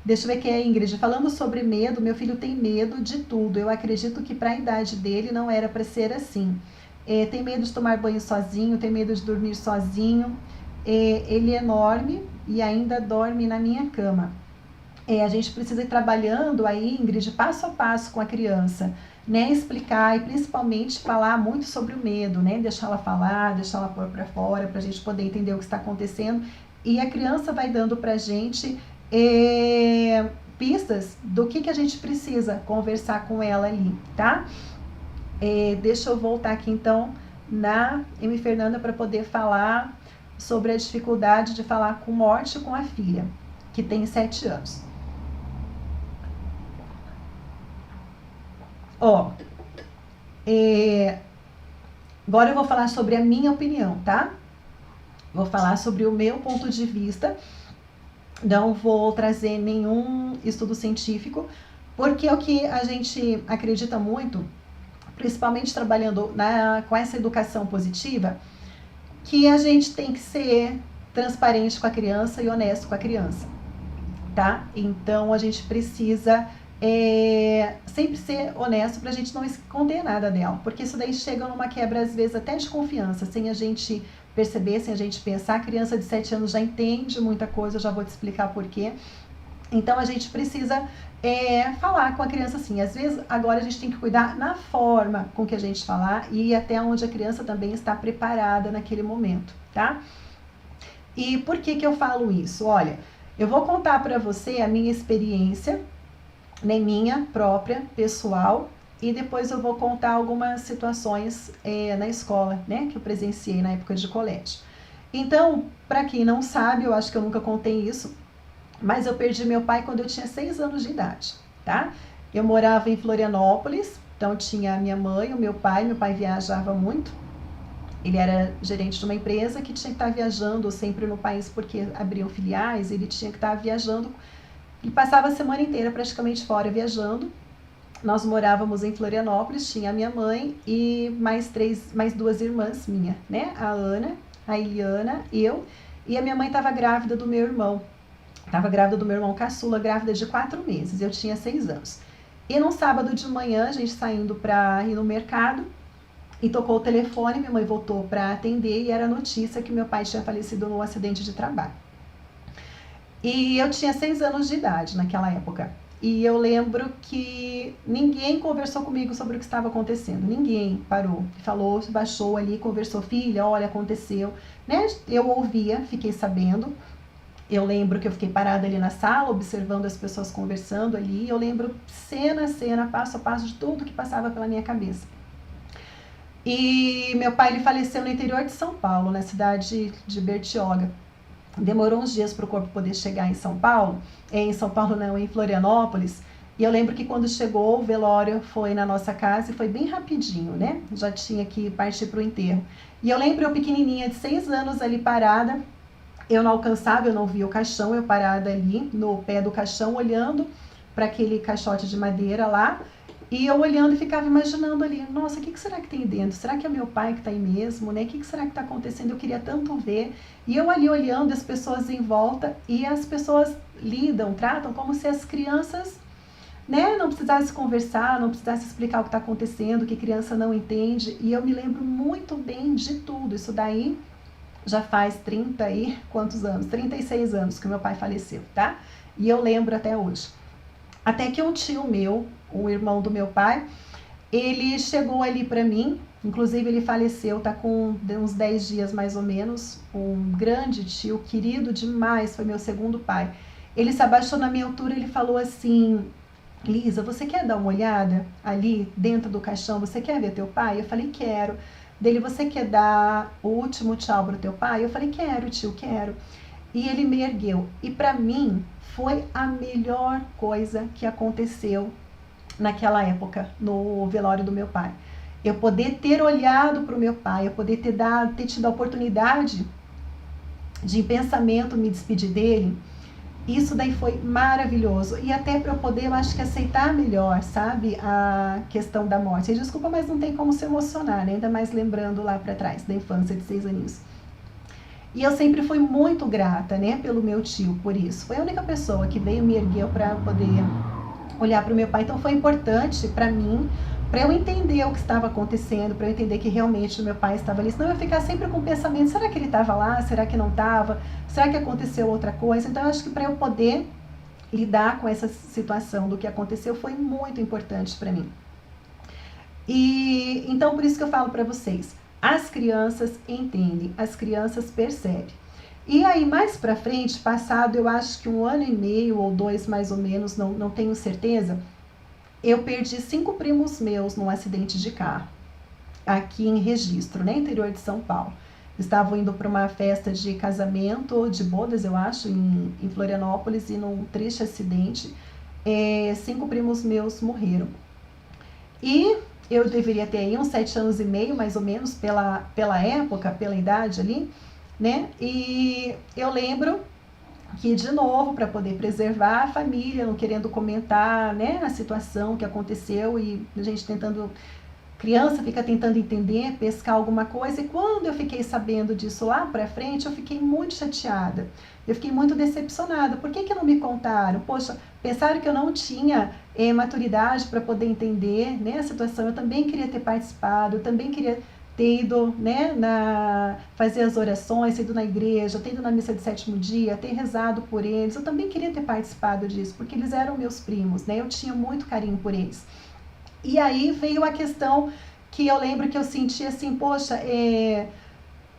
Deixa eu ver aqui a Ingrid, falando sobre medo, meu filho tem medo de tudo, eu acredito que para a idade dele não era para ser assim. Tem medo de tomar banho sozinho, tem medo de dormir sozinho, ele é enorme e ainda dorme na minha cama. A gente precisa ir trabalhando aí, Ingrid, passo a passo com a criança, né? Explicar e principalmente falar muito sobre o medo, né? Deixar ela falar, deixar ela pôr para fora, para a gente poder entender o que está acontecendo. E a criança vai dando para a gente pistas do que a gente precisa conversar com ela ali, tá? Deixa eu voltar aqui então na M. Fernanda para poder falar sobre a dificuldade de falar com Morte com a filha, que tem 7 anos. Agora eu vou falar sobre a minha opinião, tá? Vou falar sobre o meu ponto de vista. Não vou trazer nenhum estudo científico, porque é o que a gente acredita muito, principalmente trabalhando com essa educação positiva, que a gente tem que ser transparente com a criança e honesto com a criança, tá? Então, a gente precisa sempre ser honesto para a gente não esconder nada dela, porque isso daí chega numa quebra, às vezes, até de confiança, sem a gente perceber, sem a gente pensar. A criança de 7 anos já entende muita coisa, eu já vou te explicar por quê. Então, a gente precisa falar com a criança assim. Às vezes, agora a gente tem que cuidar na forma com que a gente falar e até onde a criança também está preparada naquele momento, tá? E por que eu falo isso? Olha, eu vou contar para você a minha experiência, né, minha própria, pessoal, e depois eu vou contar algumas situações na escola, né, que eu presenciei na época de colégio. Então, para quem não sabe, eu acho que eu nunca contei isso, mas eu perdi meu pai quando eu tinha 6 anos de idade, tá? Eu morava em Florianópolis Então tinha a minha mãe, o meu pai viajava muito. Ele era gerente de uma empresa que tinha que estar viajando sempre no país porque abriam filiais, ele tinha que estar viajando. Ele passava a semana inteira praticamente fora viajando. Nós morávamos em Florianópolis, tinha a minha mãe e mais duas irmãs minhas, né? A Ana, a Eliana, eu, e a minha mãe estava grávida do meu irmão. Estava grávida do meu irmão caçula, grávida de 4 meses, eu tinha 6 anos. E num sábado de manhã, a gente saindo para ir no mercado, e tocou o telefone, minha mãe voltou para atender e era a notícia que meu pai tinha falecido num acidente de trabalho. E eu tinha 6 anos de idade naquela época. E eu lembro que ninguém conversou comigo sobre o que estava acontecendo. Ninguém parou, falou, baixou ali, conversou, filha, olha, aconteceu. Né? Eu ouvia, fiquei sabendo. Eu lembro que eu fiquei parada ali na sala, observando as pessoas conversando ali. Eu lembro cena a cena, passo a passo de tudo que passava pela minha cabeça. E meu pai ele faleceu no interior de São Paulo, na cidade de Bertioga. Demorou uns dias para o corpo poder chegar em São Paulo, em Florianópolis. E eu lembro que quando chegou, o velório foi na nossa casa e foi bem rapidinho, né? Já tinha que partir para o enterro. E eu lembro eu pequenininha de 6 anos ali parada, eu não alcançava, eu não via o caixão, eu parada ali no pé do caixão, olhando para aquele caixote de madeira lá. E eu olhando e ficava imaginando ali, nossa, o que será que tem dentro? Será que é meu pai que está aí mesmo? Né? O que será que está acontecendo? Eu queria tanto ver. E eu ali olhando as pessoas em volta e as pessoas tratam como se as crianças, né, não precisassem conversar, não precisassem explicar o que está acontecendo, que criança não entende. E eu me lembro muito bem de tudo. Isso daí já faz 36 anos que meu pai faleceu, tá? E eu lembro até hoje. Até que um tio meu, o irmão do meu pai, ele chegou ali para mim, inclusive ele faleceu, tá com uns 10 dias mais ou menos, um grande tio, querido demais, foi meu segundo pai. Ele se abaixou na minha altura e ele falou assim, Lisa, você quer dar uma olhada ali dentro do caixão? Você quer ver teu pai? Eu falei, quero. Dele, você quer dar o último tchau pro teu pai? Eu falei, quero, tio, quero. E ele me ergueu. E para mim foi a melhor coisa que aconteceu naquela época, no velório do meu pai. Eu poder ter olhado para o meu pai, eu poder ter tido a oportunidade de em pensamento me despedir dele, isso daí foi maravilhoso. E até para eu poder, eu acho que aceitar melhor, sabe, a questão da morte. E desculpa, mas não tem como se emocionar, né? Ainda mais lembrando lá para trás, da infância de 6 aninhos. E eu sempre fui muito grata, né, pelo meu tio, por isso. Foi a única pessoa que veio me erguer para poder olhar para o meu pai. Então foi importante para mim, para eu entender o que estava acontecendo, para eu entender que realmente o meu pai estava ali. Senão eu ia ficar sempre com o pensamento, será que ele estava lá? Será que não estava? Será que aconteceu outra coisa? Então eu acho que para eu poder lidar com essa situação do que aconteceu foi muito importante para mim. E então por isso que eu falo para vocês, as crianças entendem, as crianças percebem. E aí mais pra frente, passado eu acho que 1 ano e meio ou 2 mais ou menos, não tenho certeza, eu perdi 5 primos meus num acidente de carro, aqui em Registro, né, interior de São Paulo. Estavam indo para uma festa de casamento, de bodas eu acho, em Florianópolis, e num triste acidente, 5 primos meus morreram. E eu deveria ter aí uns 7 anos e meio, mais ou menos, pela época, pela idade ali, né? E eu lembro que, de novo, para poder preservar a família, não querendo comentar, né, a situação que aconteceu e a gente criança fica tentando entender, pescar alguma coisa, e quando eu fiquei sabendo disso lá pra frente, eu fiquei muito chateada, eu fiquei muito decepcionada. Por que não me contaram? Poxa, pensaram que eu não tinha maturidade para poder entender, né, a situação. Eu também queria ter participado, eu também queria ter ido, né, fazer as orações, ter ido na igreja, ter ido na missa de 7º dia, ter rezado por eles. Eu também queria ter participado disso, porque eles eram meus primos, né, eu tinha muito carinho por eles. E aí veio a questão que eu lembro que eu senti assim, poxa,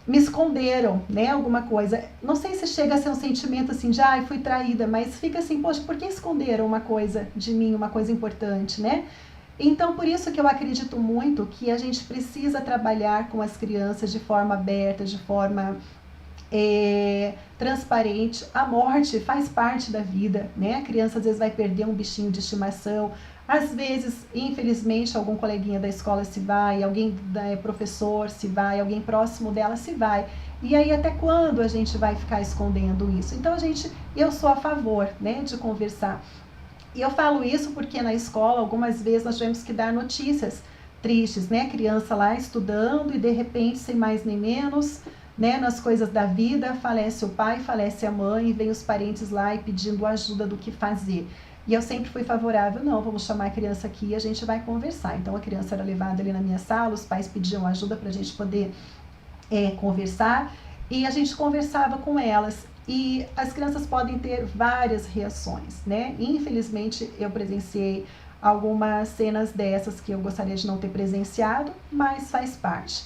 me esconderam, né, alguma coisa. Não sei se chega a ser um sentimento assim de, ai, fui traída, mas fica assim, poxa, por que esconderam uma coisa de mim, uma coisa importante, né? Então, por isso que eu acredito muito que a gente precisa trabalhar com as crianças de forma aberta, de forma transparente. A morte faz parte da vida, né? A criança às vezes vai perder um bichinho de estimação, Às vezes, infelizmente, algum coleguinha da escola se vai, alguém professor se vai, alguém próximo dela se vai. E aí até quando a gente vai ficar escondendo isso? Então eu sou a favor, né, de conversar. E eu falo isso porque na escola algumas vezes nós tivemos que dar notícias tristes, né? Criança lá estudando e de repente, sem mais nem menos, né, nas coisas da vida, falece o pai, falece a mãe, e vem os parentes lá e pedindo ajuda do que fazer. E eu sempre fui favorável, não, vamos chamar a criança aqui e a gente vai conversar. Então a criança era levada ali na minha sala, os pais pediam ajuda para a gente poder conversar, e a gente conversava com elas. E as crianças podem ter várias reações, né? Infelizmente eu presenciei algumas cenas dessas que eu gostaria de não ter presenciado, mas faz parte.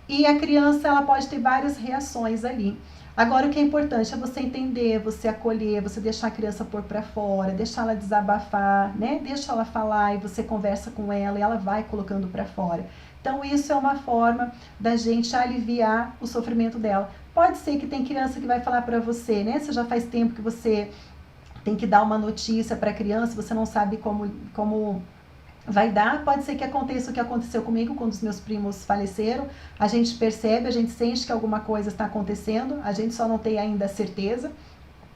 E a criança, ela pode ter várias reações ali. Agora, o que é importante é você entender, você acolher, você deixar a criança pôr para fora, deixar ela desabafar, né? Deixa ela falar e você conversa com ela e ela vai colocando para fora. Então, isso é uma forma da gente aliviar o sofrimento dela. Pode ser que tem criança que vai falar para você, né? Você já faz tempo que você tem que dar uma notícia para a criança, você não sabe como vai dar. Pode ser que aconteça o que aconteceu comigo quando os meus primos faleceram. A gente percebe, a gente sente que alguma coisa está acontecendo, a gente só não tem ainda certeza.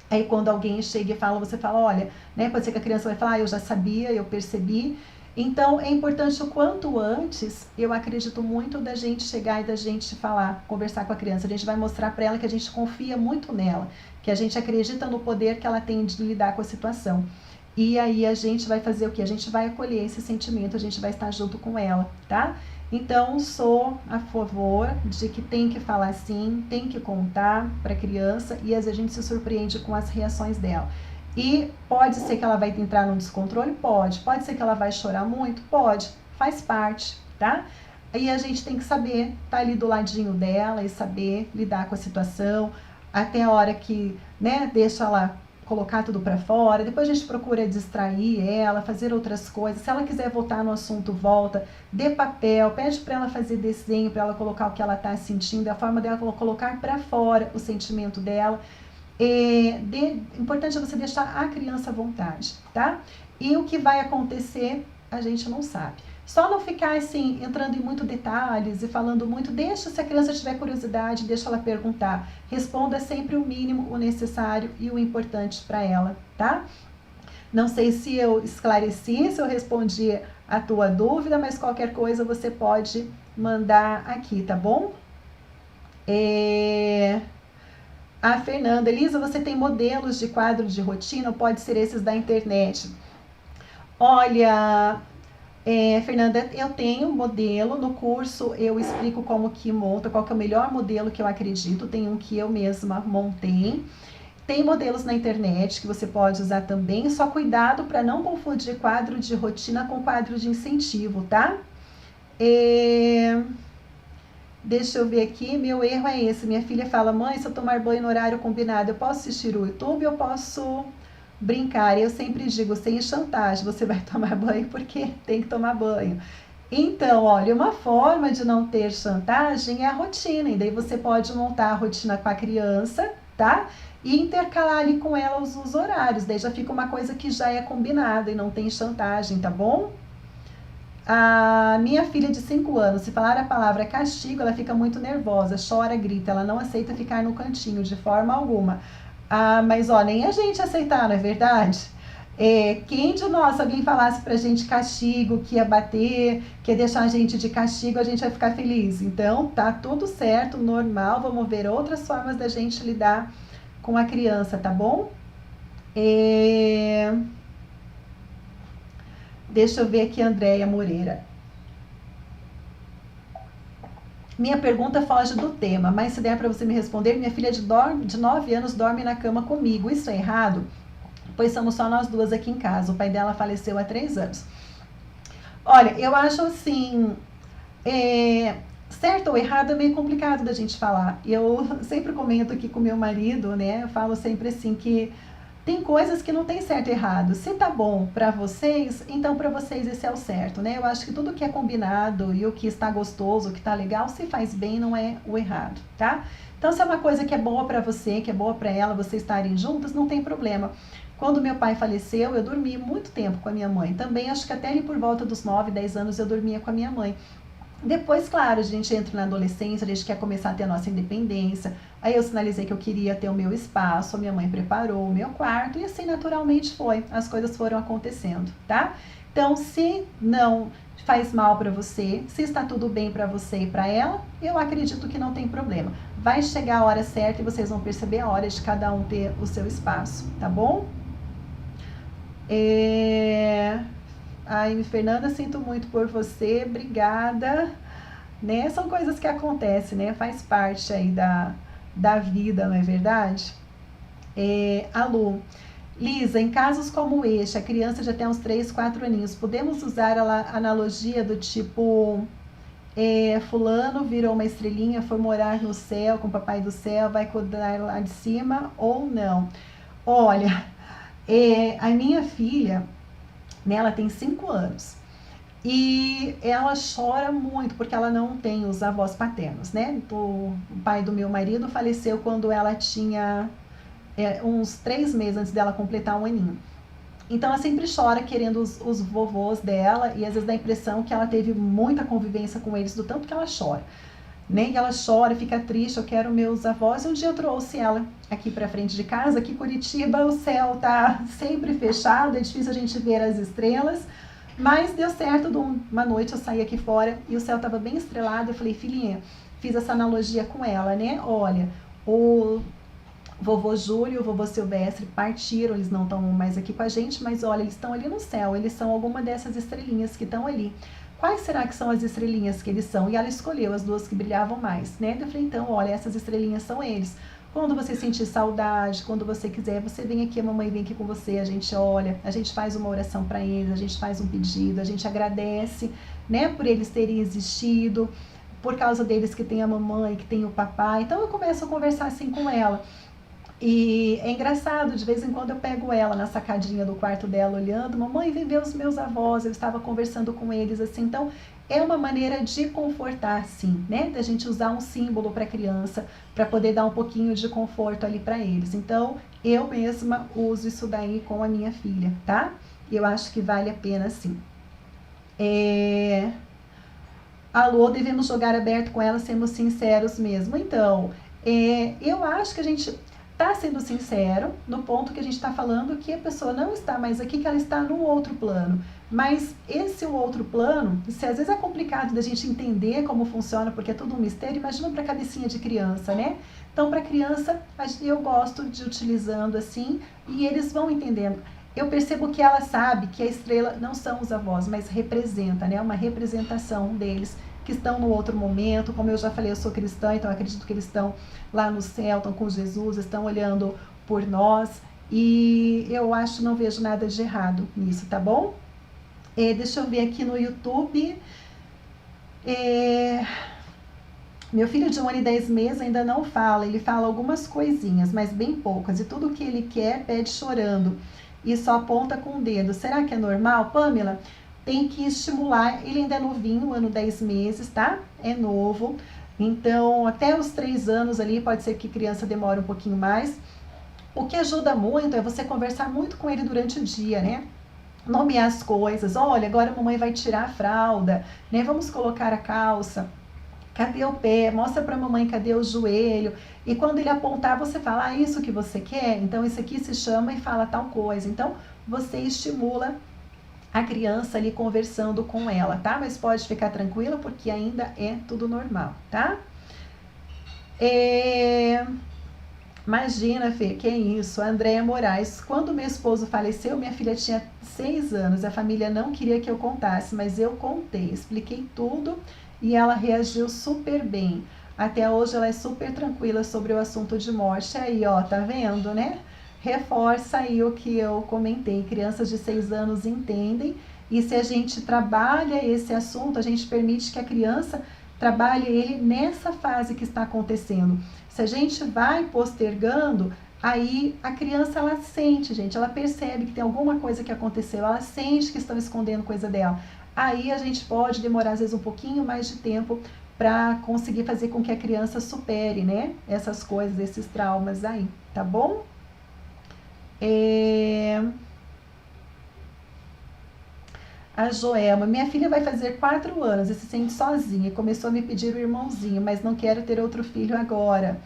Aí quando alguém chega e fala, você fala, olha, né? Pode ser que a criança vai falar, eu já sabia, eu percebi. Então é importante o quanto antes, eu acredito muito, da gente chegar e da gente falar, conversar com a criança. A gente vai mostrar para ela que a gente confia muito nela, que a gente acredita no poder que ela tem de lidar com a situação. E aí a gente vai fazer o quê? A gente vai acolher esse sentimento, a gente vai estar junto com ela, tá? Então, sou a favor de que tem que falar sim, tem que contar para a criança, e às vezes a gente se surpreende com as reações dela. E pode ser que ela vai entrar num descontrole? Pode. Pode ser que ela vai chorar muito? Pode. Faz parte, tá? E a gente tem que saber estar ali do ladinho dela e saber lidar com a situação, até a hora que, né, deixa ela colocar tudo para fora. Depois a gente procura distrair ela, fazer outras coisas. Se ela quiser voltar no assunto, volta. Dê papel, pede para ela fazer desenho, para ela colocar o que ela está sentindo, a forma dela colocar para fora o sentimento dela. Importante é você deixar a criança à vontade, tá? E o que vai acontecer, a gente não sabe. Só não ficar assim, entrando em muito detalhes e falando muito. Deixa, se a criança tiver curiosidade, deixa ela perguntar. Responda sempre o mínimo, o necessário e o importante para ela, tá? Não sei se eu esclareci, se eu respondi a tua dúvida, mas qualquer coisa você pode mandar aqui, tá bom? A Fernanda, Elisa, você tem modelos de quadro de rotina ou pode ser esses da internet? Olha, Fernanda, eu tenho modelo, no curso eu explico como que monta, qual que é o melhor modelo que eu acredito, tem um que eu mesma montei. Tem modelos na internet que você pode usar também, só cuidado para não confundir quadro de rotina com quadro de incentivo, tá? Deixa eu ver aqui, meu erro é esse, minha filha fala, mãe, se eu tomar banho no horário combinado, eu posso assistir o YouTube ou eu posso brincar? Eu sempre digo, sem chantagem, você vai tomar banho porque tem que tomar banho. Então, olha, uma forma de não ter chantagem é a rotina, e daí você pode montar a rotina com a criança, tá? E intercalar ali com ela os horários, daí já fica uma coisa que já é combinada e não tem chantagem, tá bom? A minha filha de 5 anos, se falar a palavra castigo, ela fica muito nervosa, chora, grita, ela não aceita ficar no cantinho de forma alguma. Mas ó, nem a gente aceitar, não é verdade? Quem de nós, se alguém falasse pra gente castigo, que ia bater, que ia deixar a gente de castigo, a gente vai ficar feliz. Então, tá tudo certo, normal, vamos ver outras formas da gente lidar com a criança, tá bom? Deixa eu ver aqui, Andréia Moreira. Minha pergunta foge do tema, mas se der para você me responder, minha filha de 9 anos dorme na cama comigo. Isso é errado? Pois somos só nós duas aqui em casa. O pai dela faleceu há 3 anos. Olha, eu acho assim, certo ou errado é meio complicado da gente falar. Eu sempre comento aqui com meu marido, né? Eu falo sempre assim que tem coisas que não tem certo e errado. Se tá bom para vocês, então para vocês esse é o certo, né? Eu acho que tudo que é combinado e o que está gostoso, o que tá legal, se faz bem, não é o errado, tá? Então, se é uma coisa que é boa para você, que é boa para ela, vocês estarem juntas, não tem problema. Quando meu pai faleceu, eu dormi muito tempo com a minha mãe. Também acho que até ali por volta dos 9, 10 anos eu dormia com a minha mãe. Depois, claro, a gente entra na adolescência, a gente quer começar a ter a nossa independência. Aí eu sinalizei que eu queria ter o meu espaço, a minha mãe preparou o meu quarto e assim naturalmente foi. As coisas foram acontecendo, tá? Então, se não faz mal para você, se está tudo bem para você e para ela, eu acredito que não tem problema. Vai chegar a hora certa e vocês vão perceber a hora de cada um ter o seu espaço, tá bom? Ai, Fernanda, sinto muito por você, obrigada. Né? São coisas que acontecem, né? Faz parte aí da vida, não é verdade? Alô, Lisa, em casos como este, a criança já tem uns 3, 4 aninhos, podemos usar a analogia do tipo, fulano virou uma estrelinha, foi morar no céu com o papai do céu, vai cuidar lá de cima ou não? Olha, a minha filha, né, ela tem 5 anos. E ela chora muito porque ela não tem os avós paternos, né? O pai do meu marido faleceu quando ela tinha uns 3 meses antes dela completar 1 aninho. Então ela sempre chora querendo os vovôs dela e às vezes dá a impressão que ela teve muita convivência com eles do tanto que ela chora. Né? E ela chora, fica triste, eu quero meus avós. E um dia eu trouxe ela aqui pra frente de casa, aqui em Curitiba o céu tá sempre fechado, é difícil a gente ver as estrelas. Mas deu certo, uma noite eu saí aqui fora e o céu estava bem estrelado. Eu falei, filhinha, fiz essa analogia com ela, né? Olha, o vovô Júlio e o vovô Silvestre partiram, eles não estão mais aqui com a gente, mas olha, eles estão ali no céu, eles são alguma dessas estrelinhas que estão ali. Quais será que são as estrelinhas que eles são? E ela escolheu as 2 que brilhavam mais, né? Eu falei, então, olha, essas estrelinhas são eles. Quando você sentir saudade, quando você quiser, você vem aqui, a mamãe vem aqui com você, a gente olha, a gente faz uma oração para eles, a gente faz um pedido, a gente agradece, né, por eles terem existido, por causa deles que tem a mamãe, que tem o papai. Então eu começo a conversar assim com ela. E é engraçado, de vez em quando eu pego ela na sacadinha do quarto dela olhando, mamãe, vem ver os meus avós, eu estava conversando com eles, assim. Então é uma maneira de confortar, sim, né? Da gente usar um símbolo para a criança, para poder dar um pouquinho de conforto ali para eles. Então eu mesma uso isso daí com a minha filha, tá? Eu acho que vale a pena, sim. Alô, devemos jogar aberto com ela, sendo sinceros mesmo. Então, eu acho que a gente está sendo sincero no ponto que a gente está falando que a pessoa não está mais aqui, que ela está num outro plano. Mas esse outro plano, se às vezes é complicado da gente entender como funciona, porque é tudo um mistério, imagina para a cabecinha de criança, né? Então, para criança, eu gosto de utilizando assim, e eles vão entendendo. Eu percebo que ela sabe que a estrela não são os avós, mas representa, né? Uma representação deles que estão no outro momento. Como eu já falei, eu sou cristã, então eu acredito que eles estão lá no céu, estão com Jesus, estão olhando por nós. E eu acho, não vejo nada de errado nisso, tá bom? Deixa eu ver aqui no YouTube. Meu filho de 1 ano e 10 meses ainda não fala, ele fala algumas coisinhas, mas bem poucas. E tudo que ele quer pede chorando e só aponta com o dedo. Será que é normal, Pamela? Tem que estimular, ele ainda é novinho, 1 ano e 10 meses, tá? É novo. Então, até os 3 anos ali, pode ser que criança demore um pouquinho mais. O que ajuda muito é você conversar muito com ele durante o dia, né? Nomear as coisas. Olha, agora a mamãe vai tirar a fralda, né? Vamos colocar a calça. Cadê o pé? Mostra pra mamãe cadê o joelho. E quando ele apontar, você fala, isso que você quer? Então, isso aqui se chama e fala tal coisa. Então, você estimula a criança ali conversando com ela, tá? Mas pode ficar tranquila porque ainda é tudo normal, tá? Imagina, Fê, que é isso? Andréia Moraes, quando meu esposo faleceu, minha filha tinha 6 anos, a família não queria que eu contasse, mas eu contei, expliquei tudo e ela reagiu super bem. Até hoje ela é super tranquila sobre o assunto de morte. Aí, ó, tá vendo, né? Reforça aí o que eu comentei, crianças de 6 anos entendem, e se a gente trabalha esse assunto, a gente permite que a criança trabalhe ele nessa fase que está acontecendo. Se a gente vai postergando, aí a criança, ela sente, gente, ela percebe que tem alguma coisa que aconteceu, ela sente que estão escondendo coisa dela. Aí a gente pode demorar, às vezes, um pouquinho mais de tempo para conseguir fazer com que a criança supere, né, essas coisas, esses traumas aí, tá bom? É... A Joelma, minha filha vai fazer 4 anos e se sente sozinha e começou a me pedir o irmãozinho, mas não quero ter outro filho agora.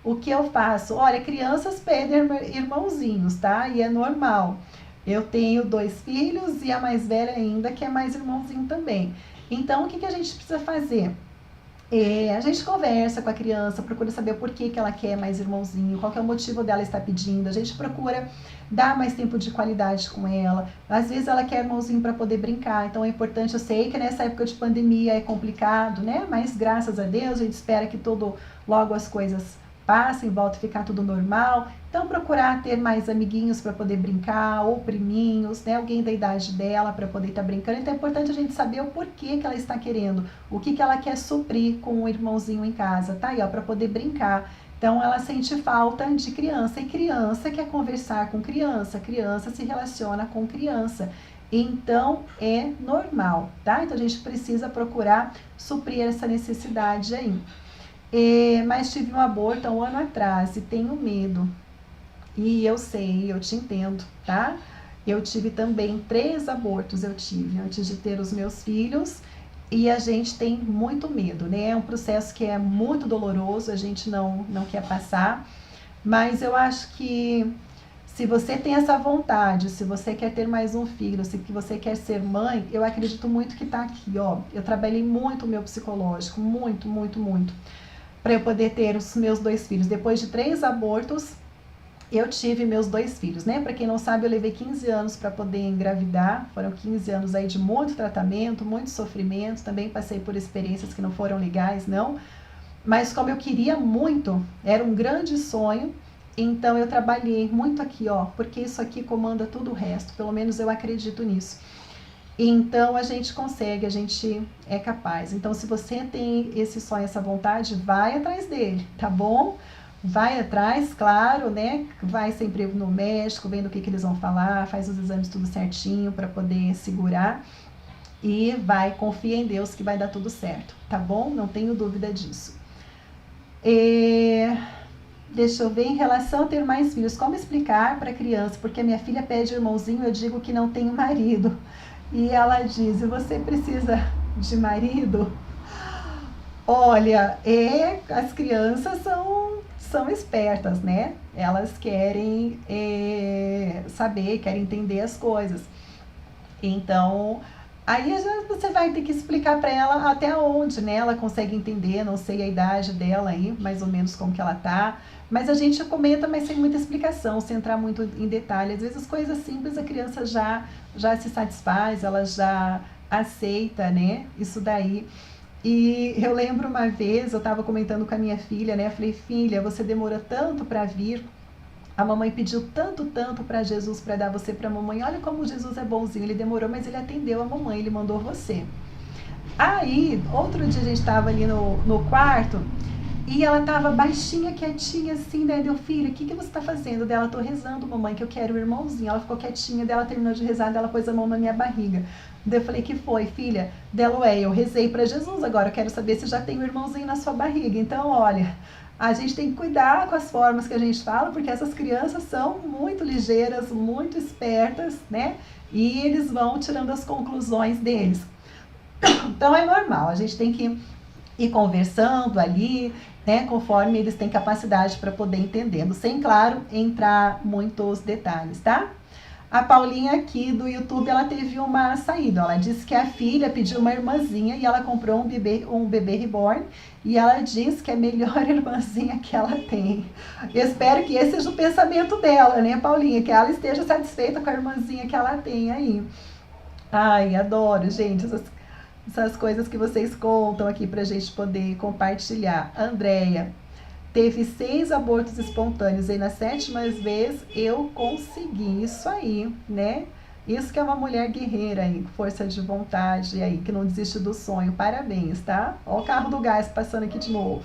O que eu faço? Olha, crianças pedem irmãozinhos, tá? E é normal. Eu tenho 2 filhos e a mais velha ainda quer mais irmãozinho também. Então, o que a gente precisa fazer? A gente conversa com a criança, procura saber o porquê que ela quer mais irmãozinho, qual que é o motivo dela estar pedindo. A gente procura dar mais tempo de qualidade com ela. Às vezes ela quer irmãozinho para poder brincar, então é importante. Eu sei que nessa época de pandemia é complicado, né? Mas graças a Deus a gente espera que logo as coisas passem, volta a ficar tudo normal. Então procurar ter mais amiguinhos para poder brincar, ou priminhos, né? Alguém da idade dela para poder estar brincando. Então é importante a gente saber o porquê que ela está querendo, o que ela quer suprir com o irmãozinho em casa, tá aí, ó, para poder brincar. Então ela sente falta de criança, e criança quer conversar com criança, criança se relaciona com criança. Então é normal, tá? Então a gente precisa procurar suprir essa necessidade aí. Mas tive um aborto há um ano atrás e tenho medo. E eu sei, eu te entendo, tá? Eu tive também 3 abortos, eu tive antes de ter os meus filhos. E a gente tem muito medo, né? É um processo que é muito doloroso, a gente não quer passar. Mas eu acho que se você tem essa vontade, se você quer ter mais um filho, se você quer ser mãe, eu acredito muito que tá aqui, ó. Eu trabalhei muito o meu psicológico, muito, muito, muito, para eu poder ter os meus 2 filhos. Depois de 3 abortos, eu tive meus 2 filhos, né? Para quem não sabe, eu levei 15 anos para poder engravidar. Foram 15 anos aí de muito tratamento, muito sofrimento. Também passei por experiências que não foram legais, não. Mas como eu queria muito, era um grande sonho. Então eu trabalhei muito aqui, ó, porque isso aqui comanda tudo o resto. Pelo menos eu acredito nisso. Então a gente consegue, a gente é capaz. Então se você tem esse sonho, essa vontade, vai atrás dele, tá bom? Vai atrás, claro, né? Vai sempre no médico, vendo o que eles vão falar, faz os exames tudo certinho para poder segurar. E confia em Deus que vai dar tudo certo, tá bom? Não tenho dúvida disso. Deixa eu ver, em relação a ter mais filhos, como explicar para a criança? Porque a minha filha pede irmãozinho, eu digo que não tenho marido. E ela diz, você precisa de marido? Olha, as crianças são espertas, né? Elas querem saber, querem entender as coisas. Então, aí você vai ter que explicar para ela até onde, né? Ela consegue entender, não sei a idade dela aí, mais ou menos como que ela tá. Mas a gente comenta, mas sem muita explicação, sem entrar muito em detalhe. Às vezes coisas simples a criança já se satisfaz, ela já aceita, né? Isso daí. E eu lembro uma vez, eu estava comentando com a minha filha, né? Eu falei, filha, você demorou tanto para vir. A mamãe pediu tanto para Jesus para dar você para a mamãe. Olha como Jesus é bonzinho. Ele demorou, mas ele atendeu a mamãe, ele mandou você. Aí, outro dia a gente estava ali no quarto e ela estava baixinha, quietinha assim, né? Deu, filha, o que você está fazendo? Dela, tô rezando, mamãe, que eu quero o irmãozinho. Ela ficou quietinha, dela terminou de rezar, dela pôs a mão na minha barriga. Daí eu falei, que foi, filha? Dela, eu rezei para Jesus, agora eu quero saber se já tem um irmãozinho na sua barriga. Então, olha, a gente tem que cuidar com as formas que a gente fala, porque essas crianças são muito ligeiras, muito espertas, né? E eles vão tirando as conclusões deles. Então é normal, a gente tem que ir conversando ali, né, conforme eles têm capacidade para poder entendendo, sem, claro, entrar muitos detalhes, tá? A Paulinha aqui do YouTube, ela teve uma saída. Ela disse que a filha pediu uma irmãzinha e ela comprou um bebê reborn. E ela diz que é a melhor irmãzinha que ela tem. Eu espero que esse seja o pensamento dela, né, Paulinha? Que ela esteja satisfeita com a irmãzinha que ela tem aí. Ai, adoro, gente, essas coisas que vocês contam aqui pra gente poder compartilhar. Andréia, teve 6 abortos espontâneos e na 7ª vez eu consegui. Isso aí, né? Isso que é uma mulher guerreira aí, força de vontade aí, que não desiste do sonho. Parabéns, tá? Ó o carro do gás passando aqui de novo.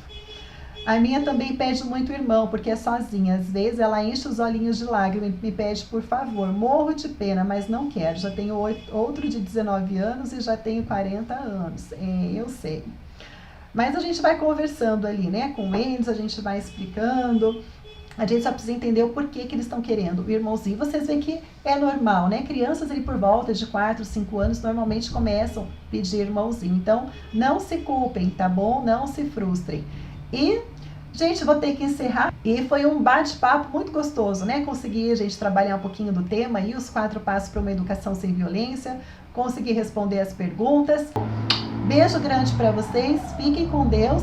A minha também pede muito irmão, porque é sozinha. Às vezes ela enche os olhinhos de lágrimas e me pede por favor. Morro de pena, mas não quero. Já tenho outro de 19 anos e já tenho 40 anos. Eu sei. Mas a gente vai conversando ali, né? Com eles, a gente vai explicando. A gente só precisa entender o porquê que eles estão querendo o irmãozinho. Vocês veem que é normal, né? Crianças ali por volta de 4, 5 anos normalmente começam a pedir irmãozinho. Então, não se culpem, tá bom? Não se frustrem. E, gente, vou ter que encerrar. E foi um bate-papo muito gostoso, né? Consegui a gente trabalhar um pouquinho do tema aí, os 4 passos para uma educação sem violência. Consegui responder as perguntas. Beijo grande para vocês. Fiquem com Deus.